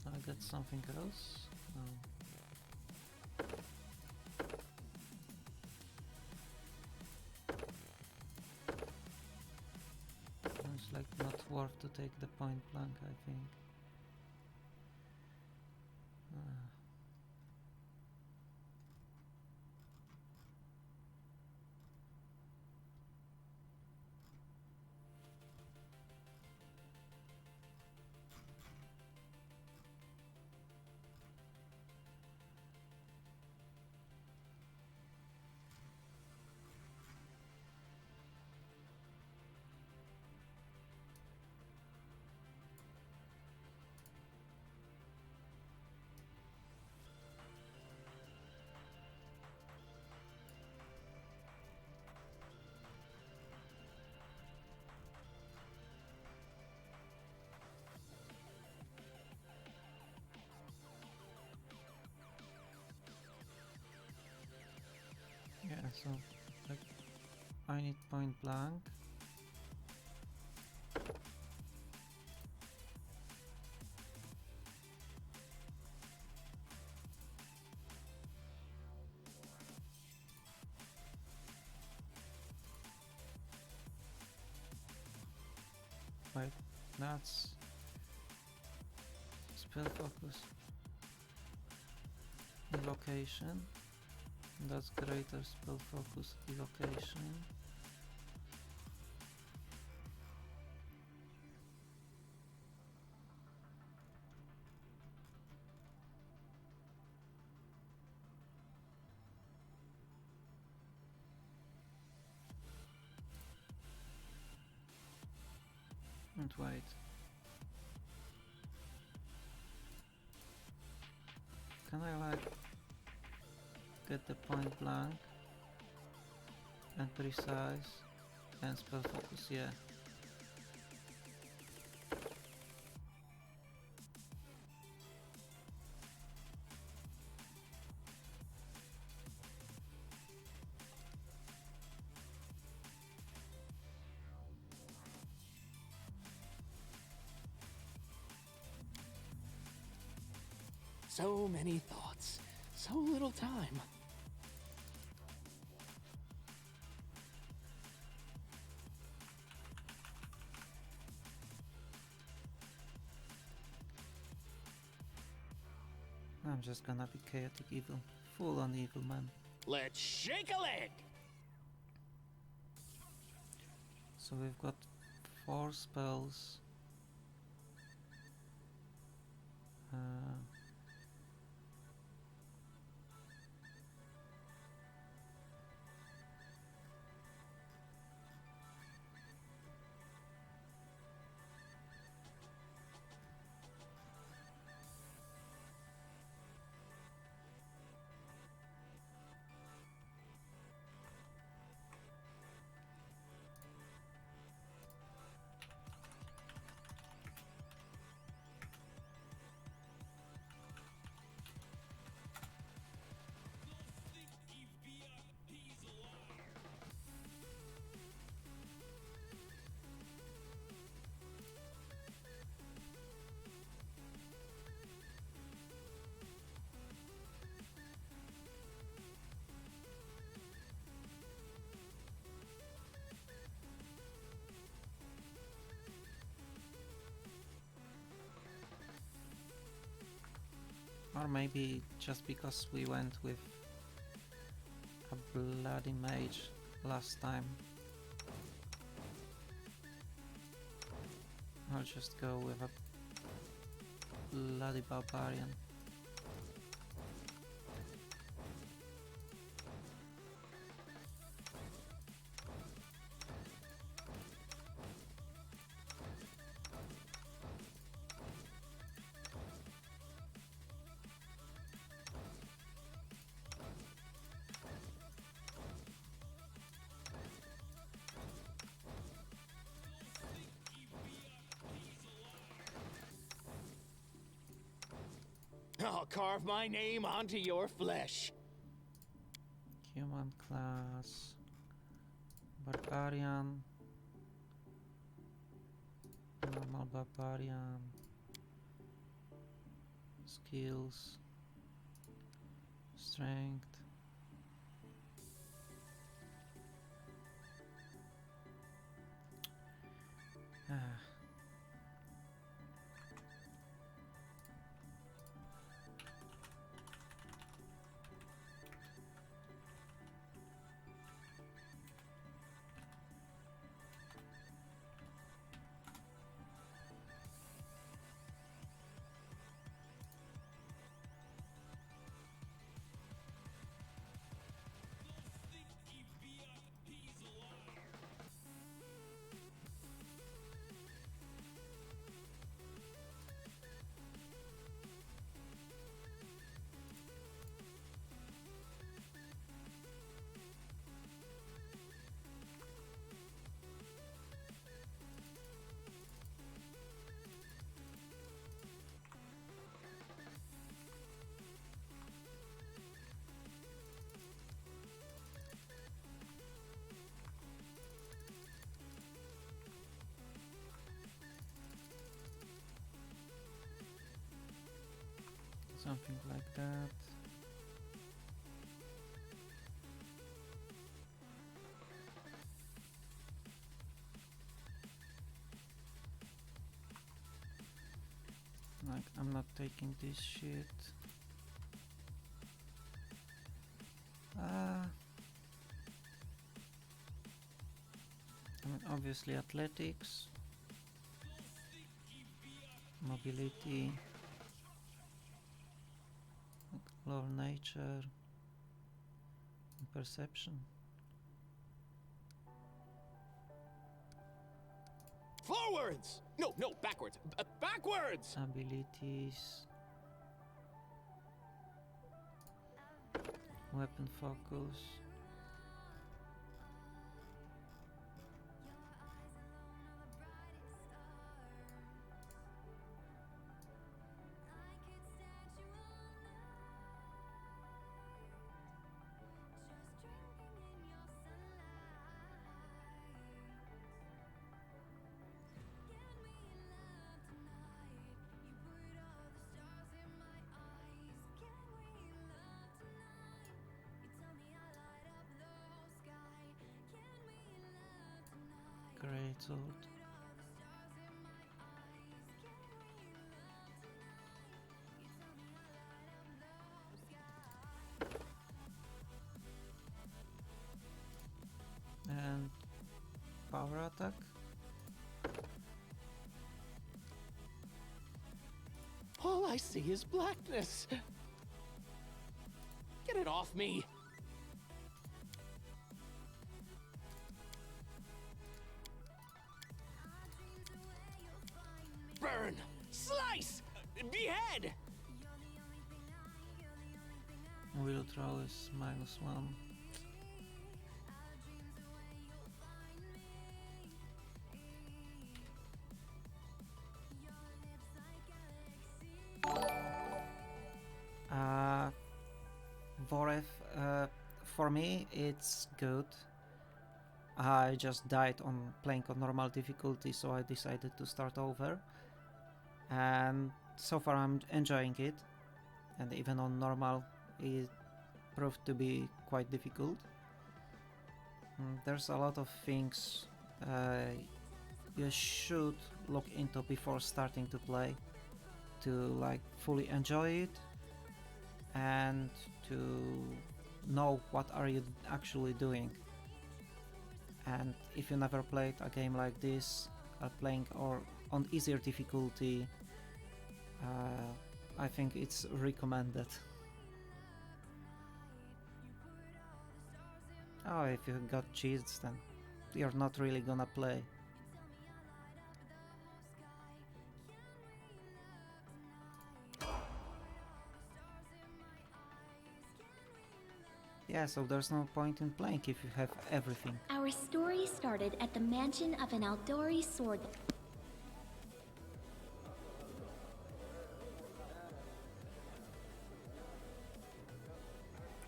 I got something else? No. It's like not worth to take the point blank, I think. Yeah, so like I need point blank. Wait, that's spell focus. Evocation. That's greater spell focus evocation. And wait. Can I like get the point blank and precise and spell focus? Yeah. So many thoughts, so little time. I'm just gonna be chaotic evil. Full on evil, man. Let's shake a leg! So we've got 4 spells. Uh, or maybe just because we went with a bloody mage last time, I'll just go with a bloody barbarian. I'll carve my name onto your flesh. Human class, barbarian, normal barbarian, skills, strength. Ah. Something like that. Like, I'm not taking this shit. I mean, obviously athletics, mobility, law of nature, and perception. Forwards! No, backwards. Backwards! Abilities, weapon focus, sword. And power attack. All I see is blackness. Get it off me. Burn! Slice! Behead! Will throw is -1. Voref, for me it's good. I just died on playing on normal difficulty, so I decided to start over. And so far I'm enjoying it. And even on normal it proved to be quite difficult. There's a lot of things you should look into before starting to play to like fully enjoy it and to know what are you actually doing. And if you never played a game like this, playing or on easier difficulty, I think it's recommended. Oh, if you got cheats, then you're not really gonna play. Yeah, so there's no point in playing if you have everything. Our story started at the mansion of an Aldori sword.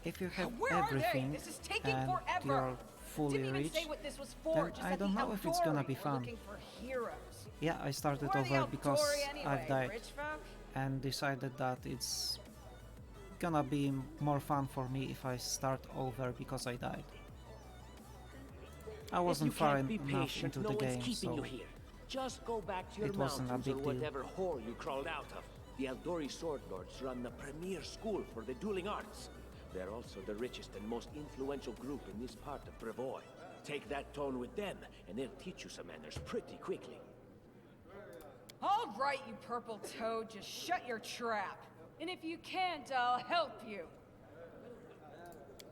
If you have Where are they? everything This is taking and forever. you're fully Didn't even rich, say what this was for. then Just I that don't the know if it's gonna Aldori be were fun. looking for heroes. Yeah, I started Who are the over because Aldori anyway? I've died Rich folk? and decided that it's gonna be more fun for me if I start over because I died. I wasn't far enough into the game, so just go back to your it wasn't a mountains or big deal. whatever hole you crawled out of. The Aldori Sword Lords run the premier school for the dueling arts. They're also the richest and most influential group in this part of Brevoy. Take that tone with them, and they'll teach you some manners pretty quickly. All right, you purple toad, just shut your trap. And if you can't, I'll help you.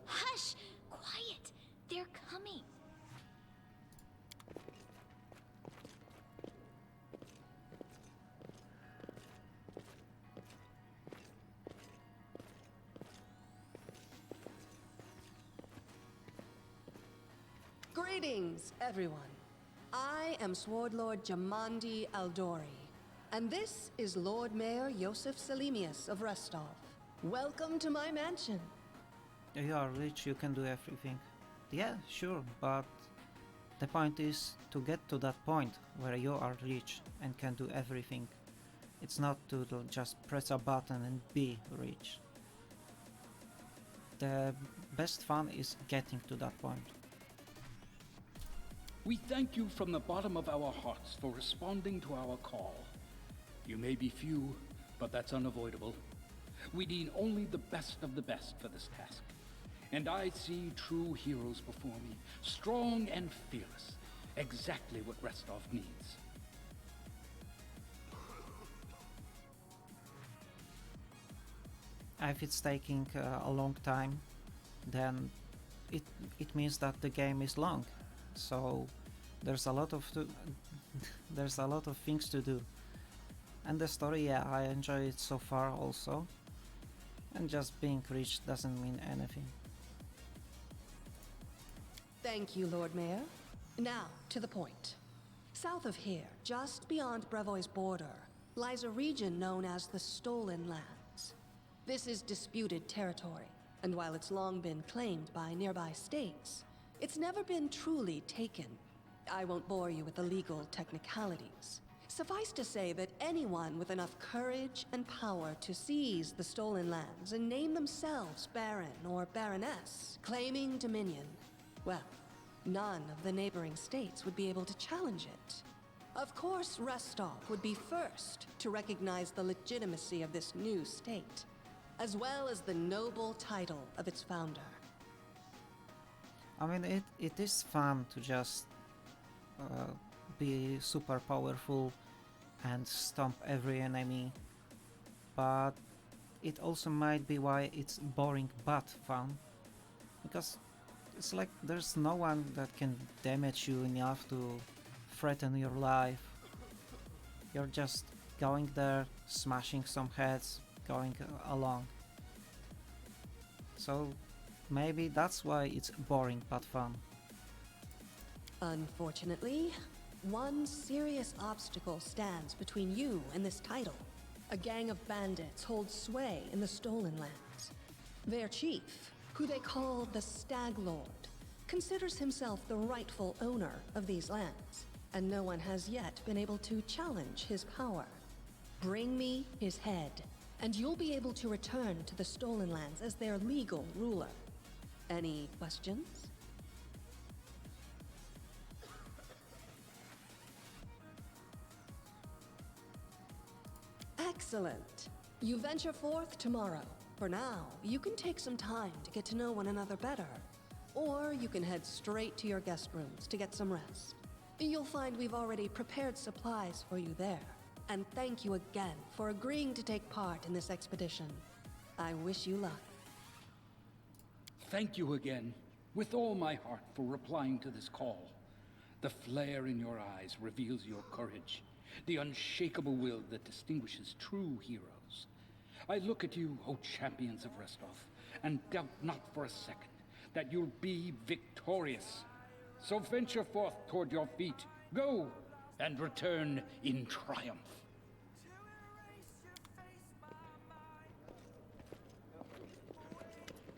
Hush! Quiet! They're coming. Greetings, everyone. I am Sword Lord Jamandi Aldori, and this is Lord Mayor Yosef Selimius of Restov. Welcome to my mansion. You are rich, you can do everything. Yeah, sure, but the point is to get to that point where you are rich and can do everything. It's not to just press a button and be rich. The best fun is getting to that point. We thank you from the bottom of our hearts for responding to our call. You may be few, but that's unavoidable. We need only the best of the best for this task. And I see true heroes before me, strong and fearless, exactly what Restov needs. If it's taking a long time, then it means that the game is long. So there's a lot of there's a lot of things to do. And the story, yeah, I enjoy it so far also. And just being rich doesn't mean anything. Thank you, Lord Mayor. Now, to the point. South of here, just beyond Brevoy's border, lies a region known as the Stolen Lands. This is disputed territory, and while it's long been claimed by nearby states, it's never been truly taken. I won't bore you with the legal technicalities. Suffice to say that anyone with enough courage and power to seize the stolen lands and name themselves Baron or Baroness, claiming dominion, well, None of the neighboring states would be able to challenge it. Of course, Restov would be first to recognize the legitimacy of this new state, as well as the noble title of its founder. I mean, it is fun to just be super powerful and stomp every enemy, but it also might be why it's boring but fun, because it's like there's no one that can damage you enough to threaten your life. You're just going there, smashing some heads, going along. So maybe that's why it's boring but fun. Unfortunately, one serious obstacle stands between you and this title. A gang of bandits holds sway in the Stolen Lands. Their chief, who they call the Stag Lord, considers himself the rightful owner of these lands, and no one has yet been able to challenge his power. Bring me his head, and you'll be able to return to the Stolen Lands as their legal ruler. Any questions? Excellent. You venture forth tomorrow. For now, you can take some time to get to know one another better. Or you can head straight to your guest rooms to get some rest. You'll find we've already prepared supplies for you there. And thank you again for agreeing to take part in this expedition. I wish you luck. Thank you again, with all my heart, for replying to this call. The flare in your eyes reveals your courage, the unshakable will that distinguishes true heroes. I look at you, O champions of Restov, and doubt not for a second that you'll be victorious. So venture forth toward your feet. Go, and return in triumph.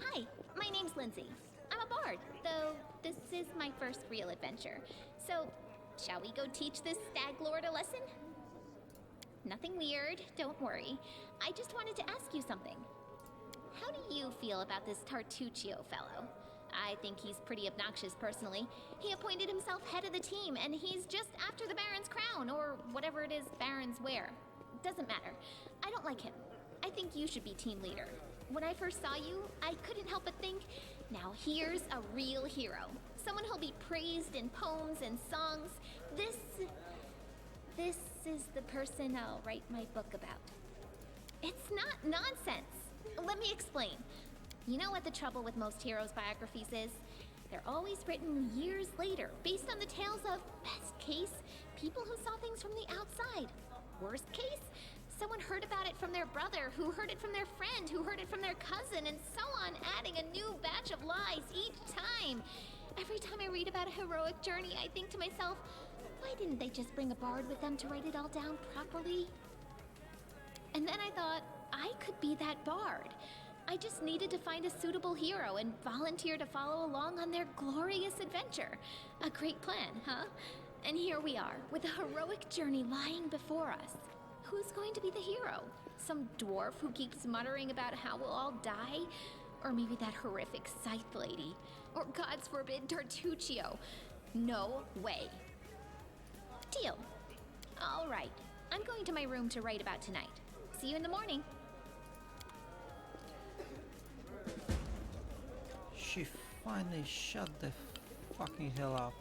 Hi, my name's Lindsay. I'm a bard, though this is my first real adventure. So, shall we go teach this Stag Lord a lesson? Nothing weird, don't worry. I just wanted to ask you something. How do you feel about this Tartuccio fellow? I think he's pretty obnoxious personally. He appointed himself head of the team, and he's just after the Baron's crown, or whatever it is barons wear. Doesn't matter. I don't like him. I think you should be team leader. When I first saw you, I couldn't help but think, now here's a real hero. Someone who'll be praised in poems and songs. This is the person I'll write my book about. It's not nonsense. Let me explain. You know what the trouble with most heroes' biographies is? They're always written years later, based on the tales of, best case, people who saw things from the outside. Worst case, someone heard about it from their brother, who heard it from their friend, who heard it from their cousin, and so on, adding a new batch of lies each time. Every time I read about a heroic journey, I think to myself, why didn't they just bring a bard with them to write it all down properly? And then I thought, I could be that bard. I just needed to find a suitable hero and volunteer to follow along on their glorious adventure. A great plan, huh? And here we are, with a heroic journey lying before us. Who's going to be the hero? Some dwarf who keeps muttering about how we'll all die? Or maybe that horrific scythe lady? Or, God's forbid, Tartuccio? No way. Deal. All right. I'm going to my room to write about tonight. See you in the morning. She finally shut the fucking hell up.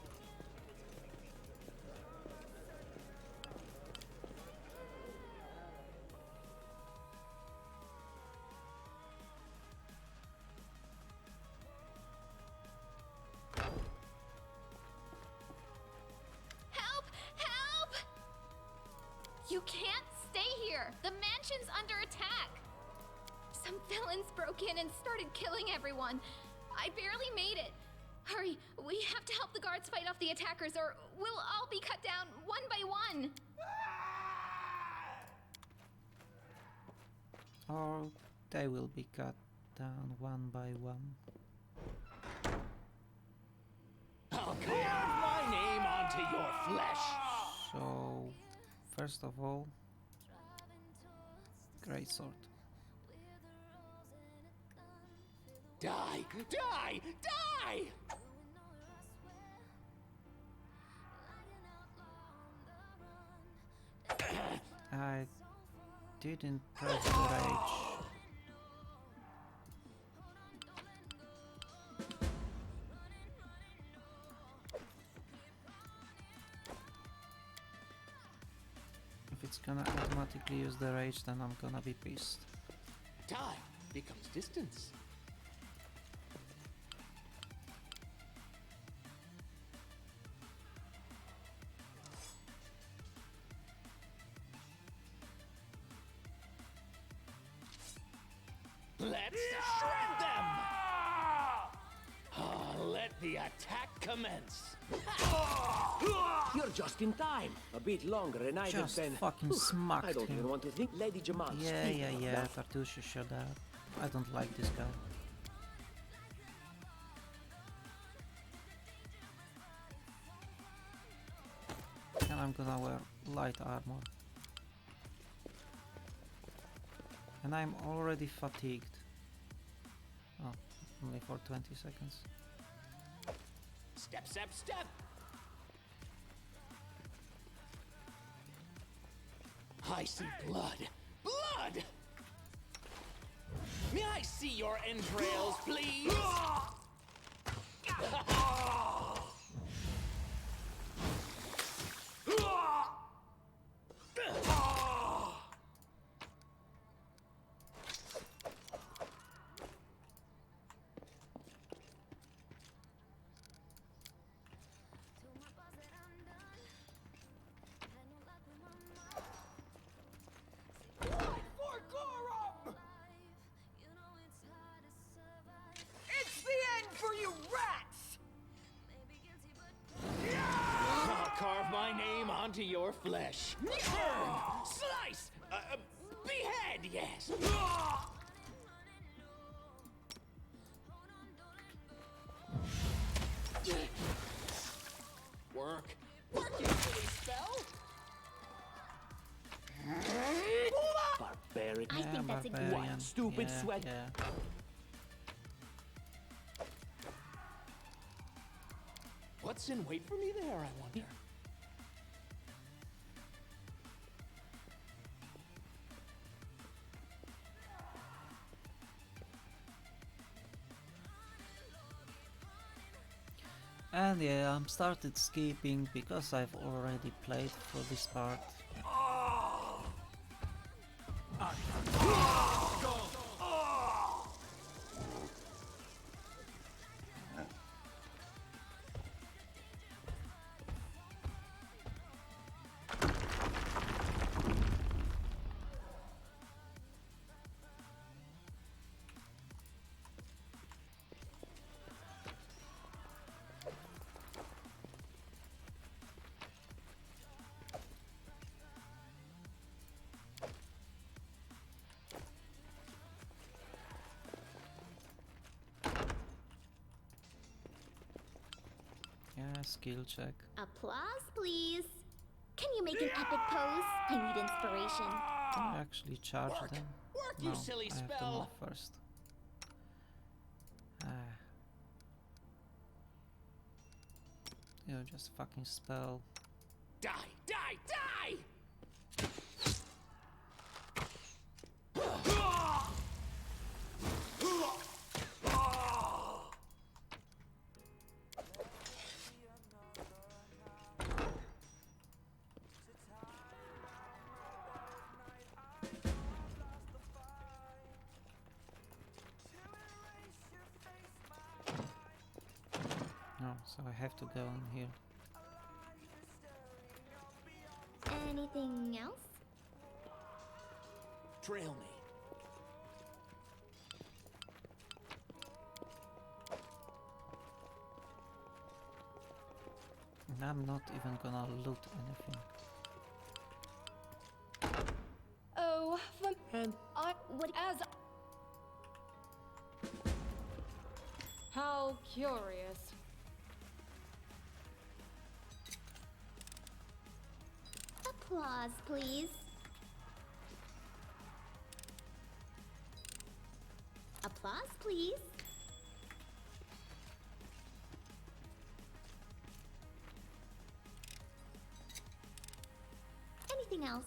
Help! Help! You can't stay here. The mansion's under attack. Some villains broke in and started killing everyone. I barely made it. Hurry, we have to help the guards fight off the attackers, or we'll all be cut down one by one. Or they will be cut down one by one. I'll carve my name onto your flesh. So, first of all, great sword. Die! Die! Die! didn't press the rage. If it's gonna automatically use the rage, then I'm gonna be pissed. Time becomes distance. Let's shred them! Let the attack commence. You're just in time. A bit longer and I'd have Just been... fucking smacked I don't him. even want to think. Lady Jamal, Yeah, speak yeah, about yeah, that. Tartusha, shut up. I don't like this guy. And I'm gonna wear light armor. And I'm already fatigued. Oh, only for 20 seconds. Step, step, step! I see blood. Blood! May I see your entrails, please? It's the end for you rats! I'll carve my name onto your flesh. Burn! Slice! Behead, yes! Work! Work, you silly spell! Barbaric. I think that's a good barbarian. Stupid Yeah, sweat. Yeah. What's in wait for me there, I wonder? And yeah, I'm started skipping because I've already played for this part. Yeah, skill check. Applause, please. Can you make an epic pose? I need inspiration. Can I actually charge Work! them? Work, No, you silly I have to spell! move first. Ah. You just fucking spell. Die! Die! Die! No, so I have to go in here. Anything else? Trail me. And I'm not even gonna loot anything. Oh, And What? as how curious. Applause, please. Applause, please. Anything else?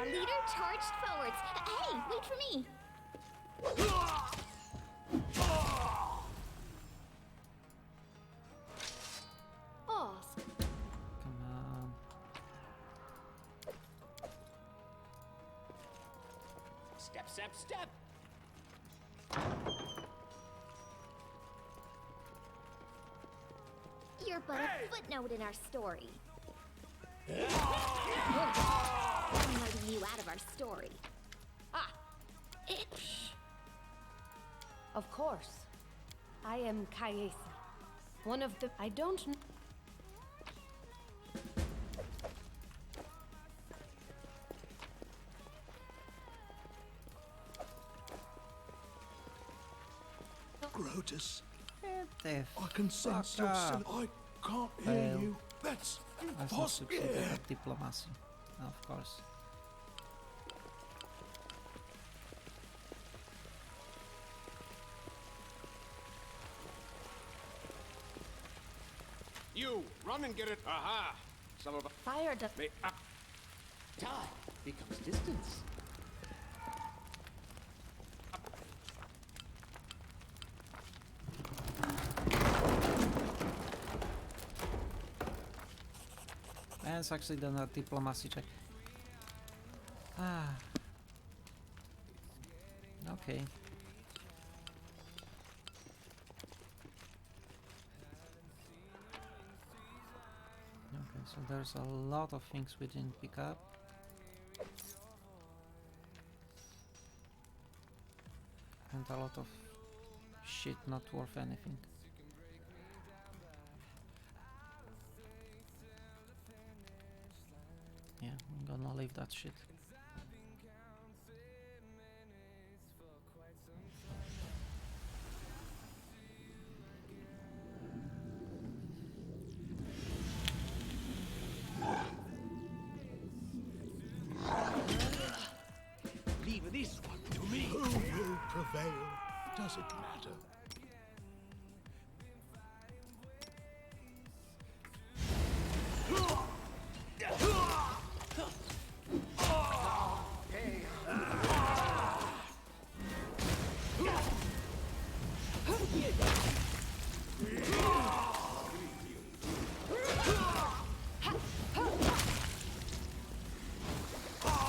leader charged forwards. Hey, wait for me. Ask. Come on. Step, step, step! You're but a footnote in our story. I'm writing you out of our story. Ah! Itch. Of course. I am Kayesa. One of the... I don't... Grotus, The I can sense fuck your up. I can't hear Fail. you. That's I've not impossible. succeeded at diplomacy, of course. You, run and get it. Aha! Some of us Fire the... may... Time becomes distance. And succeeded at diplomacy check. Ah. Okay. Okay, so there's a lot of things we didn't pick up. And a lot of shit not worth anything. Yeah, I'm gonna leave that shit. Leave this one to me. Who will prevail? Does it matter?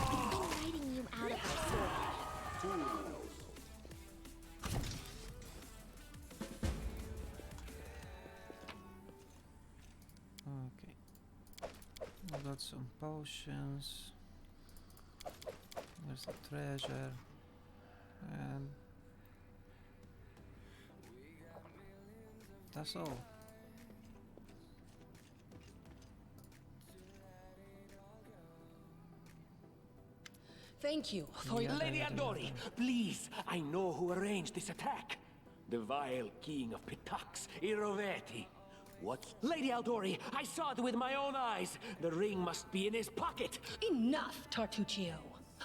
I'm writing you out of our story. Okay. I got some potions. There's a treasure. And that's all. Thank you for your... Yeah, Lady yeah, yeah, Aldori, yeah. please, I know who arranged this attack. The vile king of Pitax, Iroveti. What? Lady Aldori, I saw it with my own eyes. The ring must be in his pocket. Enough, Tartuccio.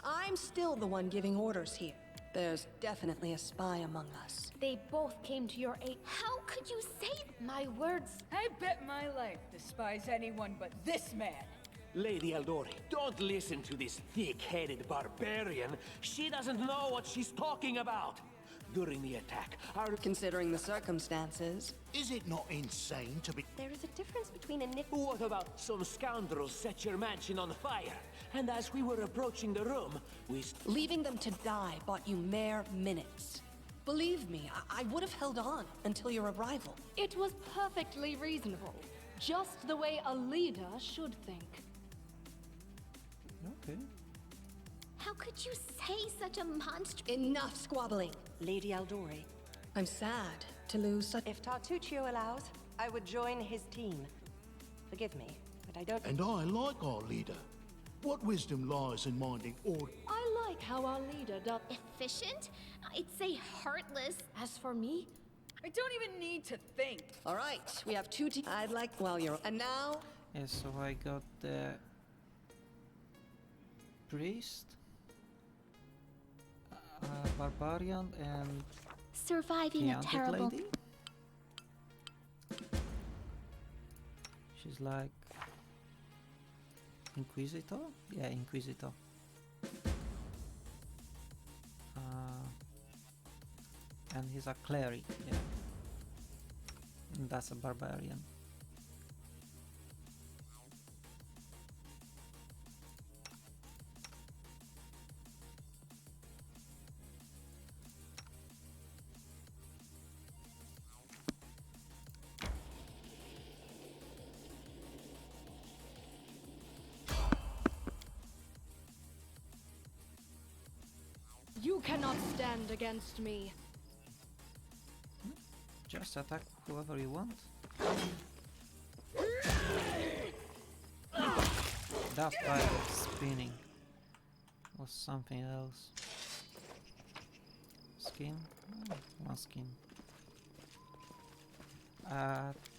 I'm still the one giving orders here. There's definitely a spy among us. They both came to your aid. How could you say My words... I bet my life despise anyone but this man. Lady Aldori, don't listen to this thick-headed barbarian. She doesn't know what she's talking about. During the attack, our... Considering the circumstances, Is it not insane to be... There is a difference between a nip... What about some scoundrels set your mansion on fire? And as we were approaching the room, we... leaving them to die bought you mere minutes. Believe me, I would have held on until your arrival. It was perfectly reasonable. Just the way a leader should think. Okay. How could you say such a monster? Enough squabbling. Lady Aldori, I'm sad to lose such... if Tartuccio allows, I would join his team. Forgive me, but I don't... And I like our leader. What wisdom lies in minding order? I like how our leader does... Efficient? I'd say heartless. As for me, I don't even need to think. All right, we have two teams. I'd like... Well, you're... And now... Yeah, so I got the priest, barbarian, and Surviving the a undead terrible... lady. She's like Inquisitor? Yeah, Inquisitor. And he's a cleric, yeah. And that's a barbarian. You cannot stand against me. Just attack whoever you want. That type of spinning was something else. Skin? Oh, one skin.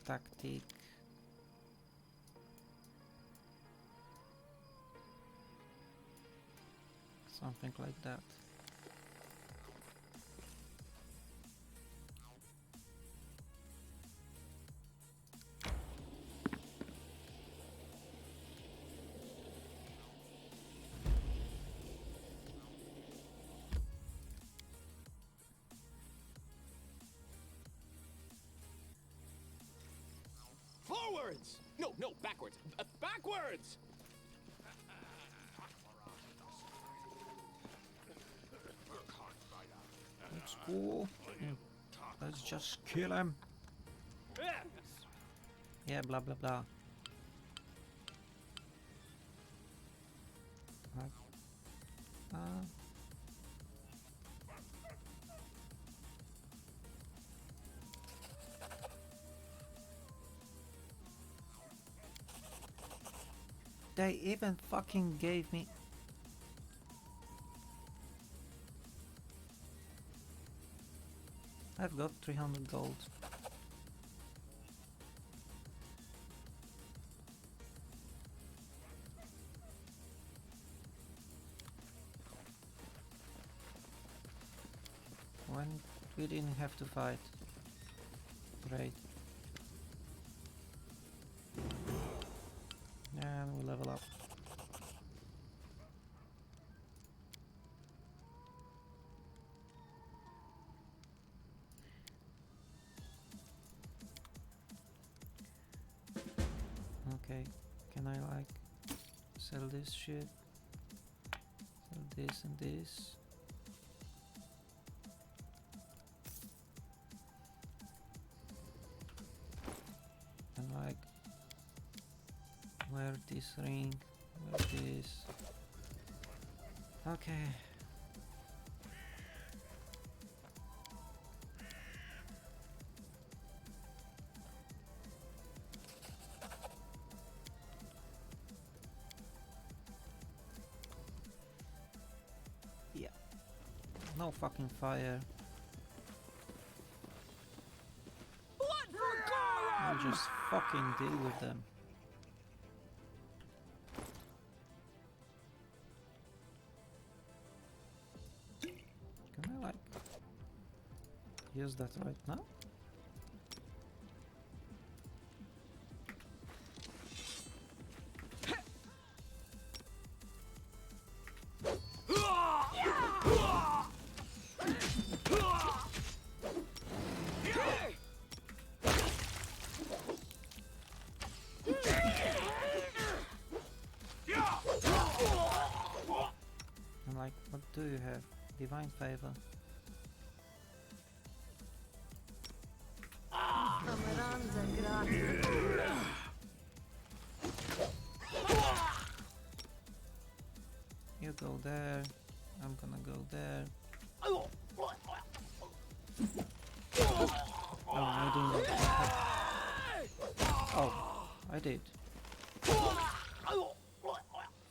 Tactic. Something like that. Forwards! No, no, backwards. Backwards! That's cool. Let's just kill him. Yeah, blah blah blah. They even fucking gave me... I've got 300 gold. When we didn't have to fight. Great. And we level up. Okay, can I like sell this shit? Sell this and this. And like wear this ring, wear this. Okay. Yeah. No fucking fire. I'll just fucking deal with them. Can I like use that right now? And like, what do you have? Divine favor. You go there, I'm gonna go there. Oh, I didn't. Oh, I did.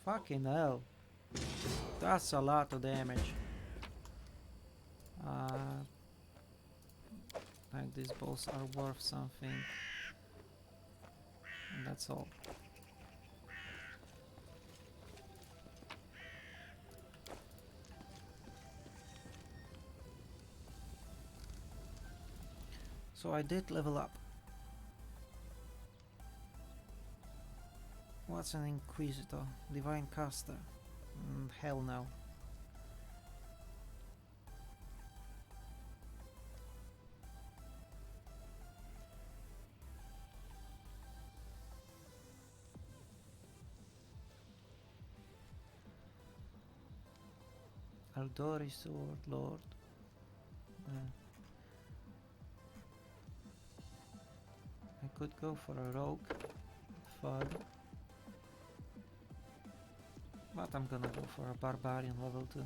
Fucking hell. That's a lot of damage. Like these balls are worth something. And that's all. So I did level up. What's an Inquisitor? Divine Caster? Hell no. Aldori Sword Lord. I could go for a rogue, fun, but I'm gonna go for a barbarian level 2.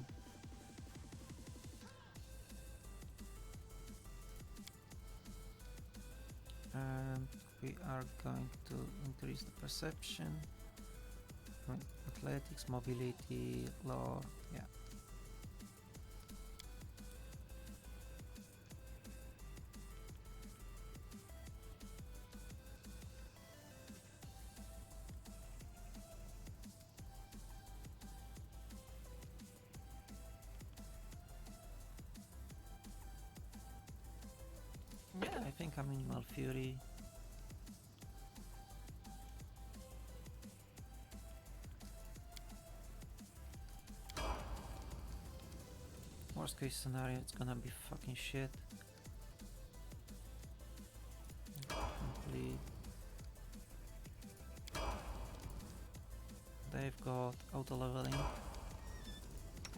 And we are going to increase the perception, athletics, mobility, lore, yeah. Yeah, I think I'm Minimal Fury. Worst case scenario, it's gonna be fucking shit. Complete. They've got auto leveling.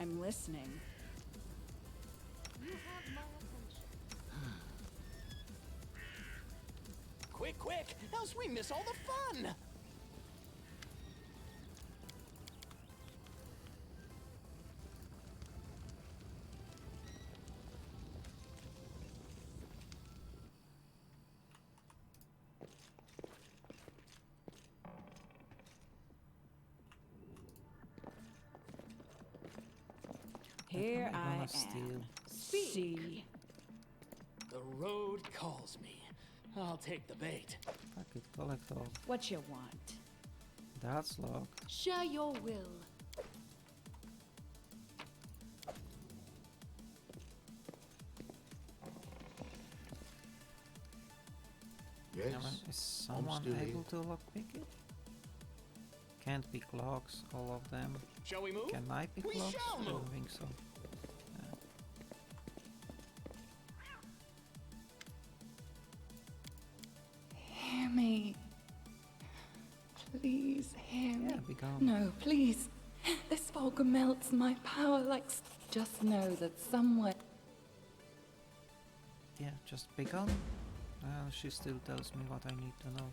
I'm listening. You have my attention. Quick, quick! Else we miss all the fun! Here I am. Steal. See. The road calls me. I'll take the bait. Fuck it, collect all. What you want? That's locked. Share your will. Yes, Is someone still able to lockpick it? Can't pick locks, all of them. Shall we move? Can I pick We locks? shall I move. don't think so. Hear me. Please hear me. Yeah, be gone. No, please. This fog melts my power like... Just know that somewhere... Yeah, just be gone. She still tells me what I need to know.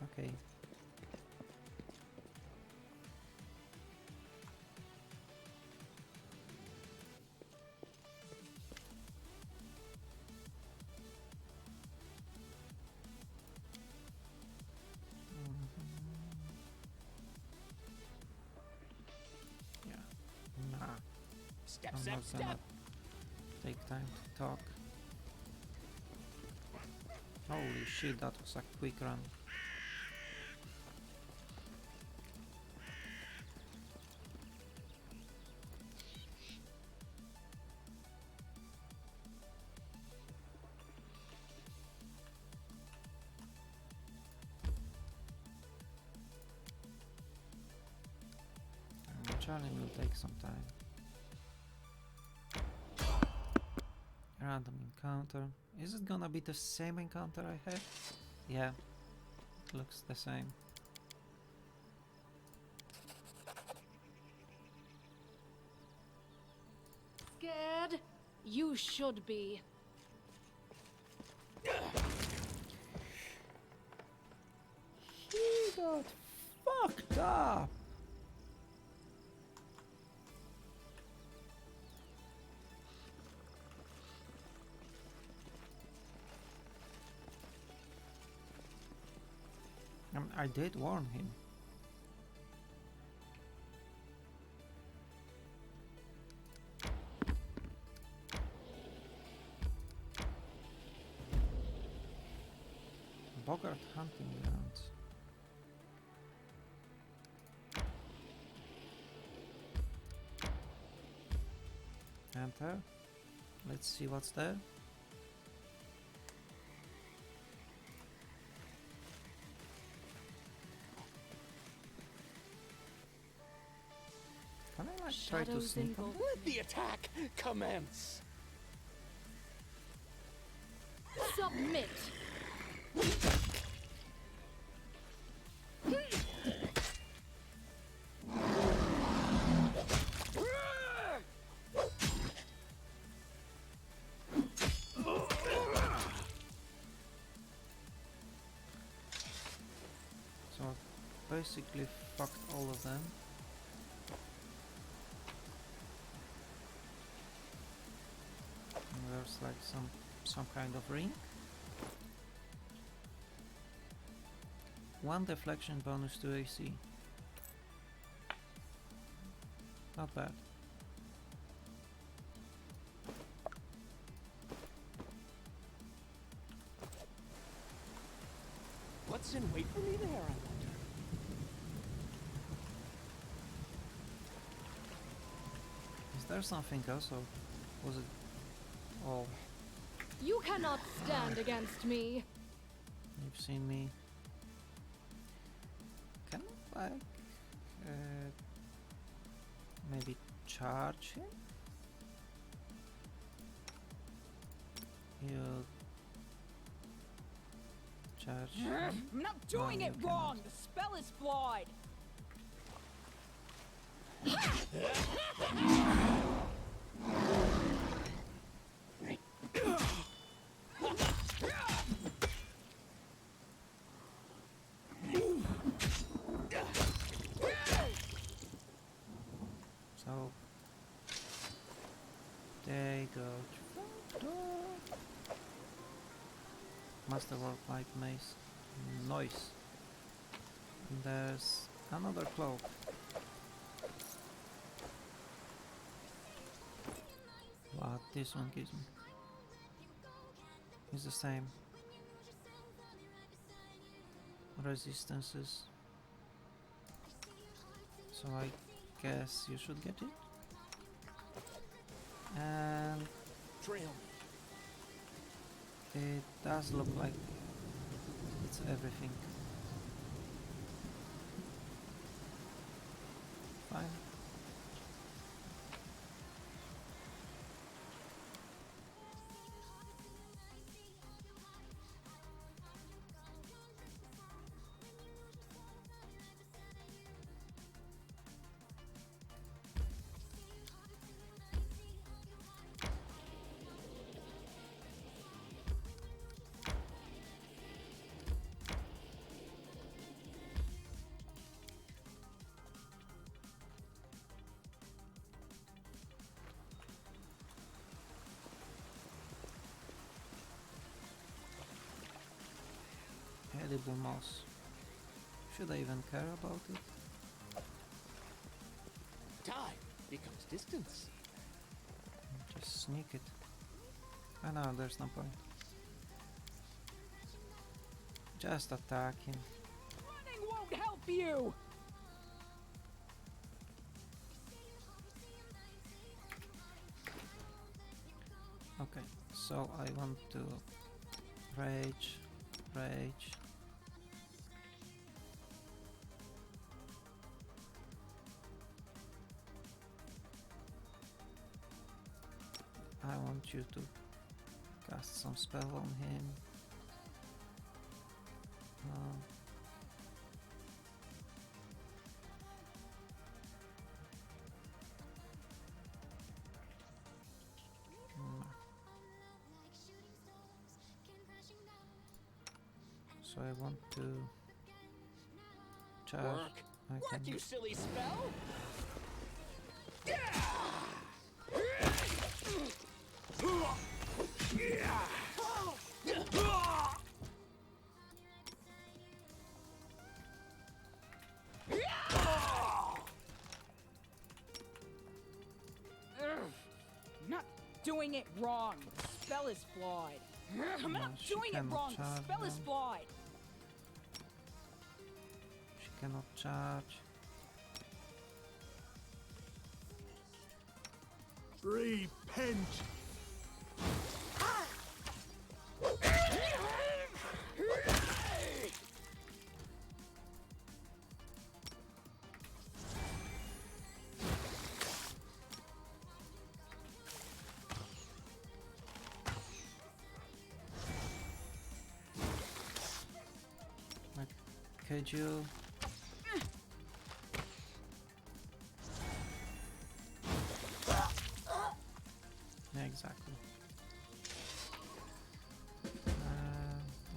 Okay. Yeah. Nah. Step, I'm step, not gonna step! take time to talk. Holy shit, that was a quick run. The challenge will take some time. Random encounter. Is it gonna be the same encounter I had? Yeah, looks the same. Scared? You should be. He got fucked up! I did warn him. Bogart hunting grounds. Enter. Let's see what's there. Can I like try to Shadows sneak on? engulf Let the attack commence! Submit. basically fucked all of them. And there's like some kind of ring. 1 deflection bonus to AC. Not bad. What's in wait for me there, I wonder? Is there something else, or was it all? You cannot stand against me. You've seen me. Can I, like, maybe charge him? You charge him? I'm not doing No, it you wrong. The spell is flawed. So they go Masterwork Light Mace. Noise. And there's another cloak. What this one gives me is the same. Resistances. So I guess you should get it. And Trail me. it does look like it's everything. Fine. Edible moss. Should I even care about it? Time becomes distance. Just sneak it. I know, there's no point. Just attack him. Running won't help you. Okay, so I want to rage. I want you to cast some spell on him. So I want to charge. Work, you silly spell! Not doing it wrong. The spell is flawed. I'm not doing it wrong. The spell is flawed. She cannot charge. Repent! Could you? Yeah, exactly.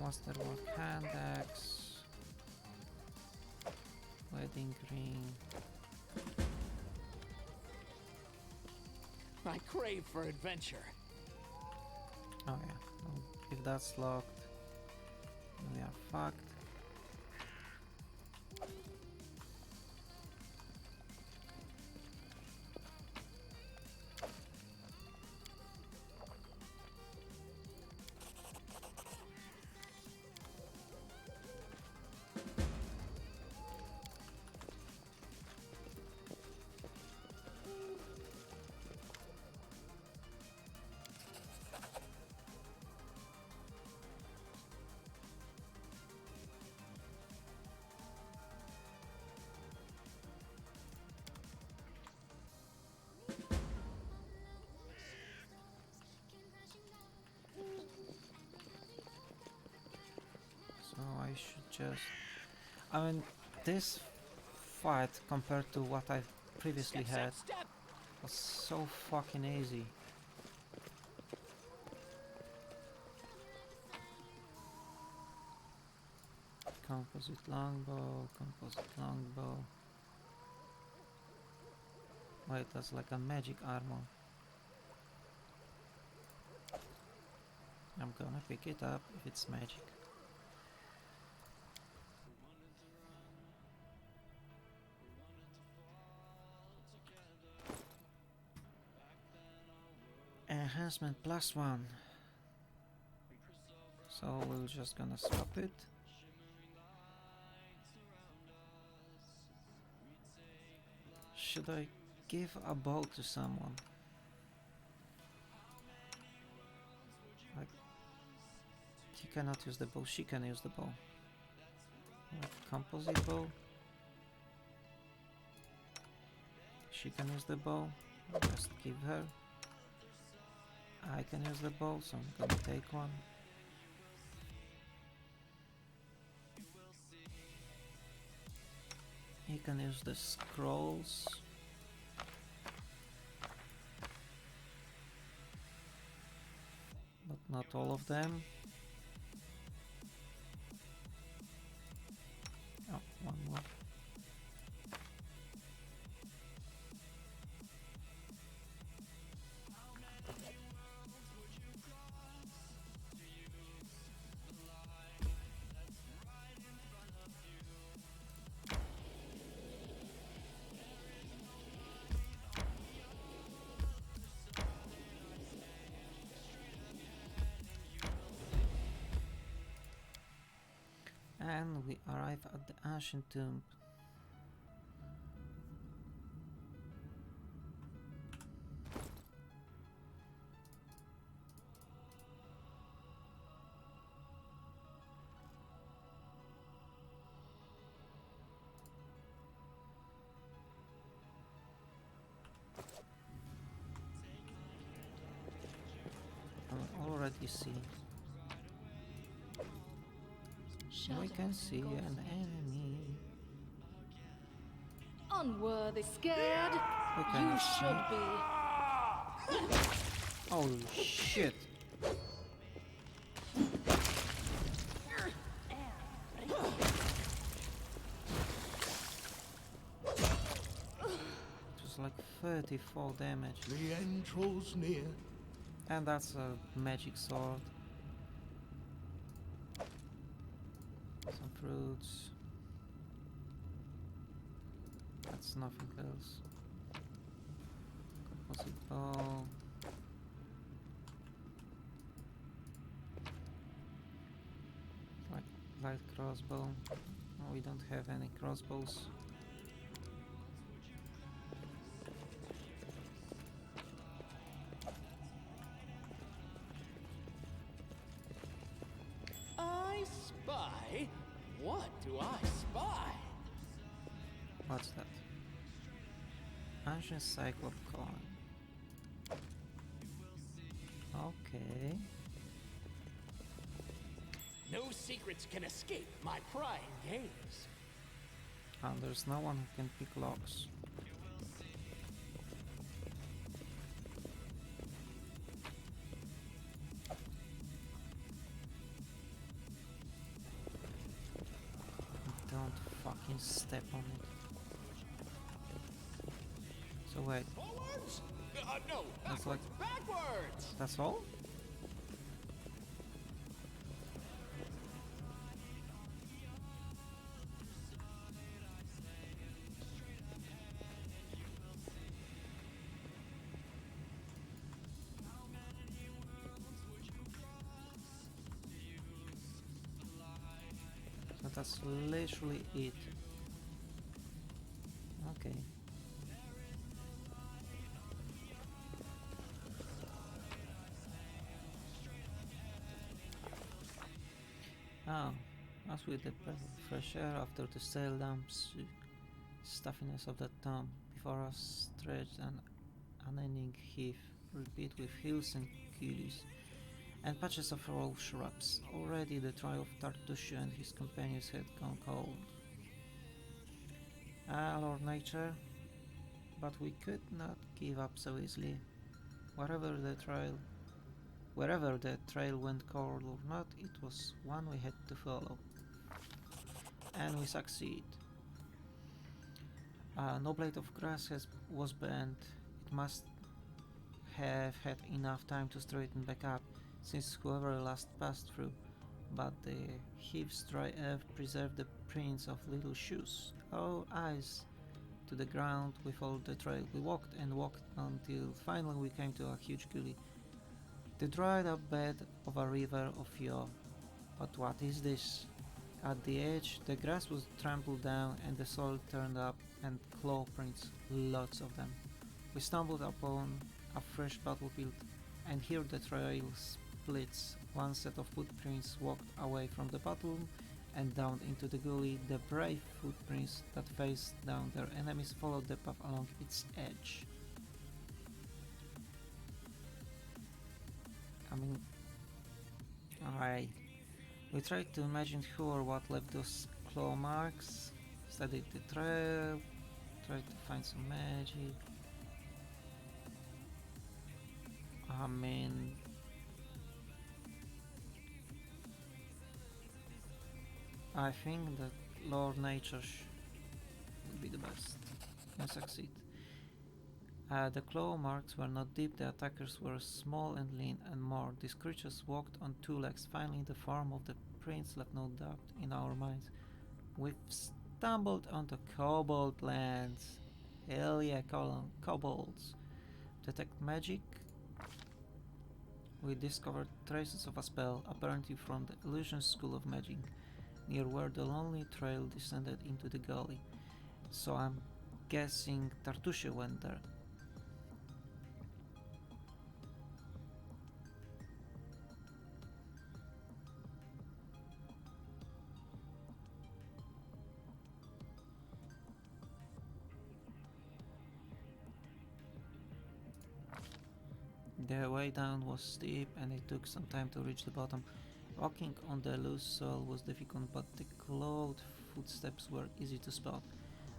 Masterwork hand axe. wedding ring. I crave for adventure. Oh yeah, well, if that's locked, we are fucked. So I should just... I mean, this fight compared to what I previously had was so fucking easy. Composite longbow, composite longbow. Wait, that's like a magic armor. I'm gonna pick it up if it's magic. Enhancement +1. So we're just gonna swap it. Should I give a bow to someone? Like, he cannot use the bow, she can use the bow. Like, composite bow. She can use the bow, just give her. I can use the bow, so I'm gonna take one. He can use the scrolls. But not all of them. Oh, one more. And we arrive at the ancient tomb. I already see. We can see an enemy. Unworthy, scared? You should be. Oh shit. Just like 34 damage. The end draws near. And that's a magic sword. Some fruits. That's nothing else. Composite bow. Like light crossbow. No, we don't have any crossbows. I spy? What do I spy? What's that? Ancient Cyclop coin. Okay. No secrets can escape my prying gaze. And there's no one who can pick locks. Don't fucking can step on it. So wait, Forwards? No, that's backwards, backwards! that's all? So that's literally it. Okay. Oh, as with the breath of fresh air after the stale damps stuffiness of the tomb, before us stretched an unending heath, repeat with hills and gullies, and patches of raw shrubs. Already the trial of Tartushu and his companions had gone cold. Ah, Lord Nature, but we could not give up so easily. Wherever the trail went cold or not, it was one we had to follow. And we succeed. No blade of grass was bent. It must have had enough time to straighten back up, since whoever last passed through. But the heath's dry earth preserved the prints of little shoes. Our eyes to the ground we followed the trail. We walked and walked until finally we came to a huge gully, the dried up bed of a river of yore. But what is this? At the edge, the grass was trampled down and the soil turned up, and claw prints, lots of them. We stumbled upon a fresh battlefield, and here the trail splits. One set of footprints walked away from the battle and down into the gully. The brave footprints that faced down their enemies followed the path along its edge. I mean, we tried to imagine who or what left those claw marks, studied the trail, tried to find some magic. I mean, I think that Lord Nature would be the best and succeed. The claw marks were not deep, the attackers were small and lean, and more. These creatures walked on two legs. Finally, the form of the prince left no doubt in our minds. We've stumbled onto kobold lands. Hell yeah, kobolds. Detect magic. We discovered traces of a spell, apparently from the illusion school of magic, near where the lonely trail descended into the gully. So I'm guessing Tartusha went there. The way down was steep and it took some time to reach the bottom. Walking on the loose soil was difficult, but the clawed footsteps were easy to spot.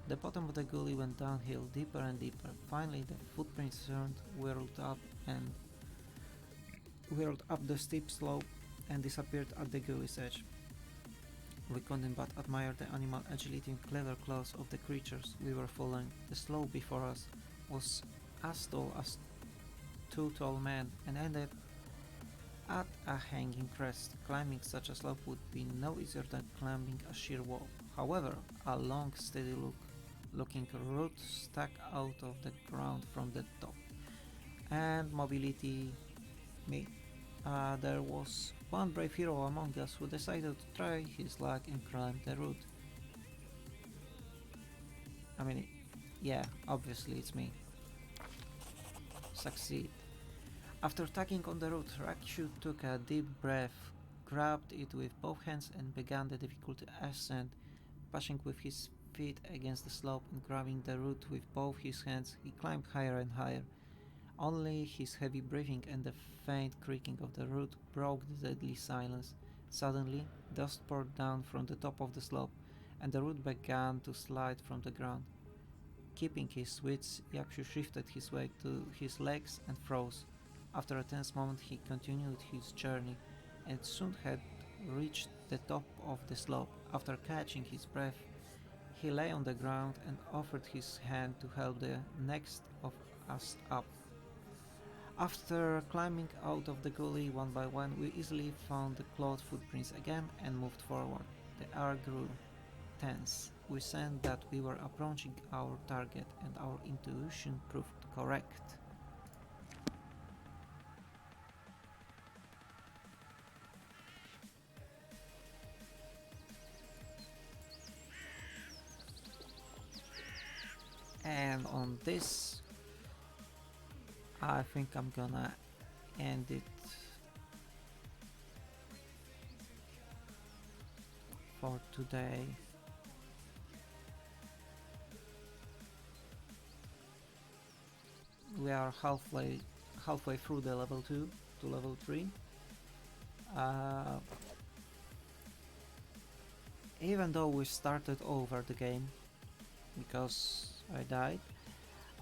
The bottom of the gully went downhill, deeper and deeper. Finally, the footprints turned, whirled up the steep slope and disappeared at the gully's edge. We couldn't but admire the animal agility and clever claws of the creatures we were following. The slope before us was as tall as two tall men and ended at a hanging crest. Climbing such a slope would be no easier than climbing a sheer wall. However, a long, steady looking root stuck out of the ground from the top. And mobility me. There was one brave hero among us who decided to try his luck and climb the root. I mean, yeah, obviously it's me. Succeed. After tugging on the root, Rakshu took a deep breath, grabbed it with both hands and began the difficult ascent. Pushing with his feet against the slope and grabbing the root with both his hands, he climbed higher and higher. Only his heavy breathing and the faint creaking of the root broke the deadly silence. Suddenly, dust poured down from the top of the slope, and the root began to slide from the ground. Keeping his wits, Yakshu shifted his weight to his legs and froze. After a tense moment, he continued his journey, and soon had reached the top of the slope. After catching his breath, He lay on the ground and offered his hand to help the next of us up. After climbing out of the gully one by one, we easily found the clawed footprints again and moved forward. The air grew tense. We sensed that we were approaching our target, and our intuition proved correct. And on this, I think I'm gonna end it for today. We are halfway through the level 2 to level 3. Even though we started over the game because I died,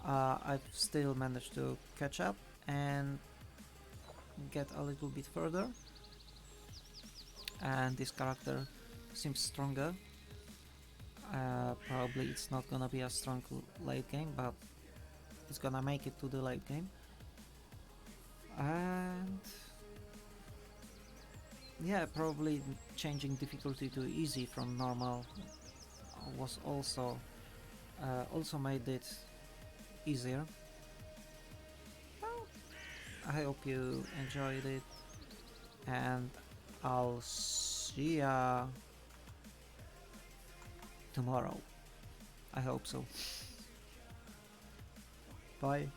I've still managed to catch up and get a little bit further, and this character seems stronger. Probably it's not gonna be a strong late game, but it's gonna make it to the late game. And yeah, probably changing difficulty to easy from normal was also made it easier. Well, I hope you enjoyed it, and I'll see ya tomorrow. I hope so. Bye.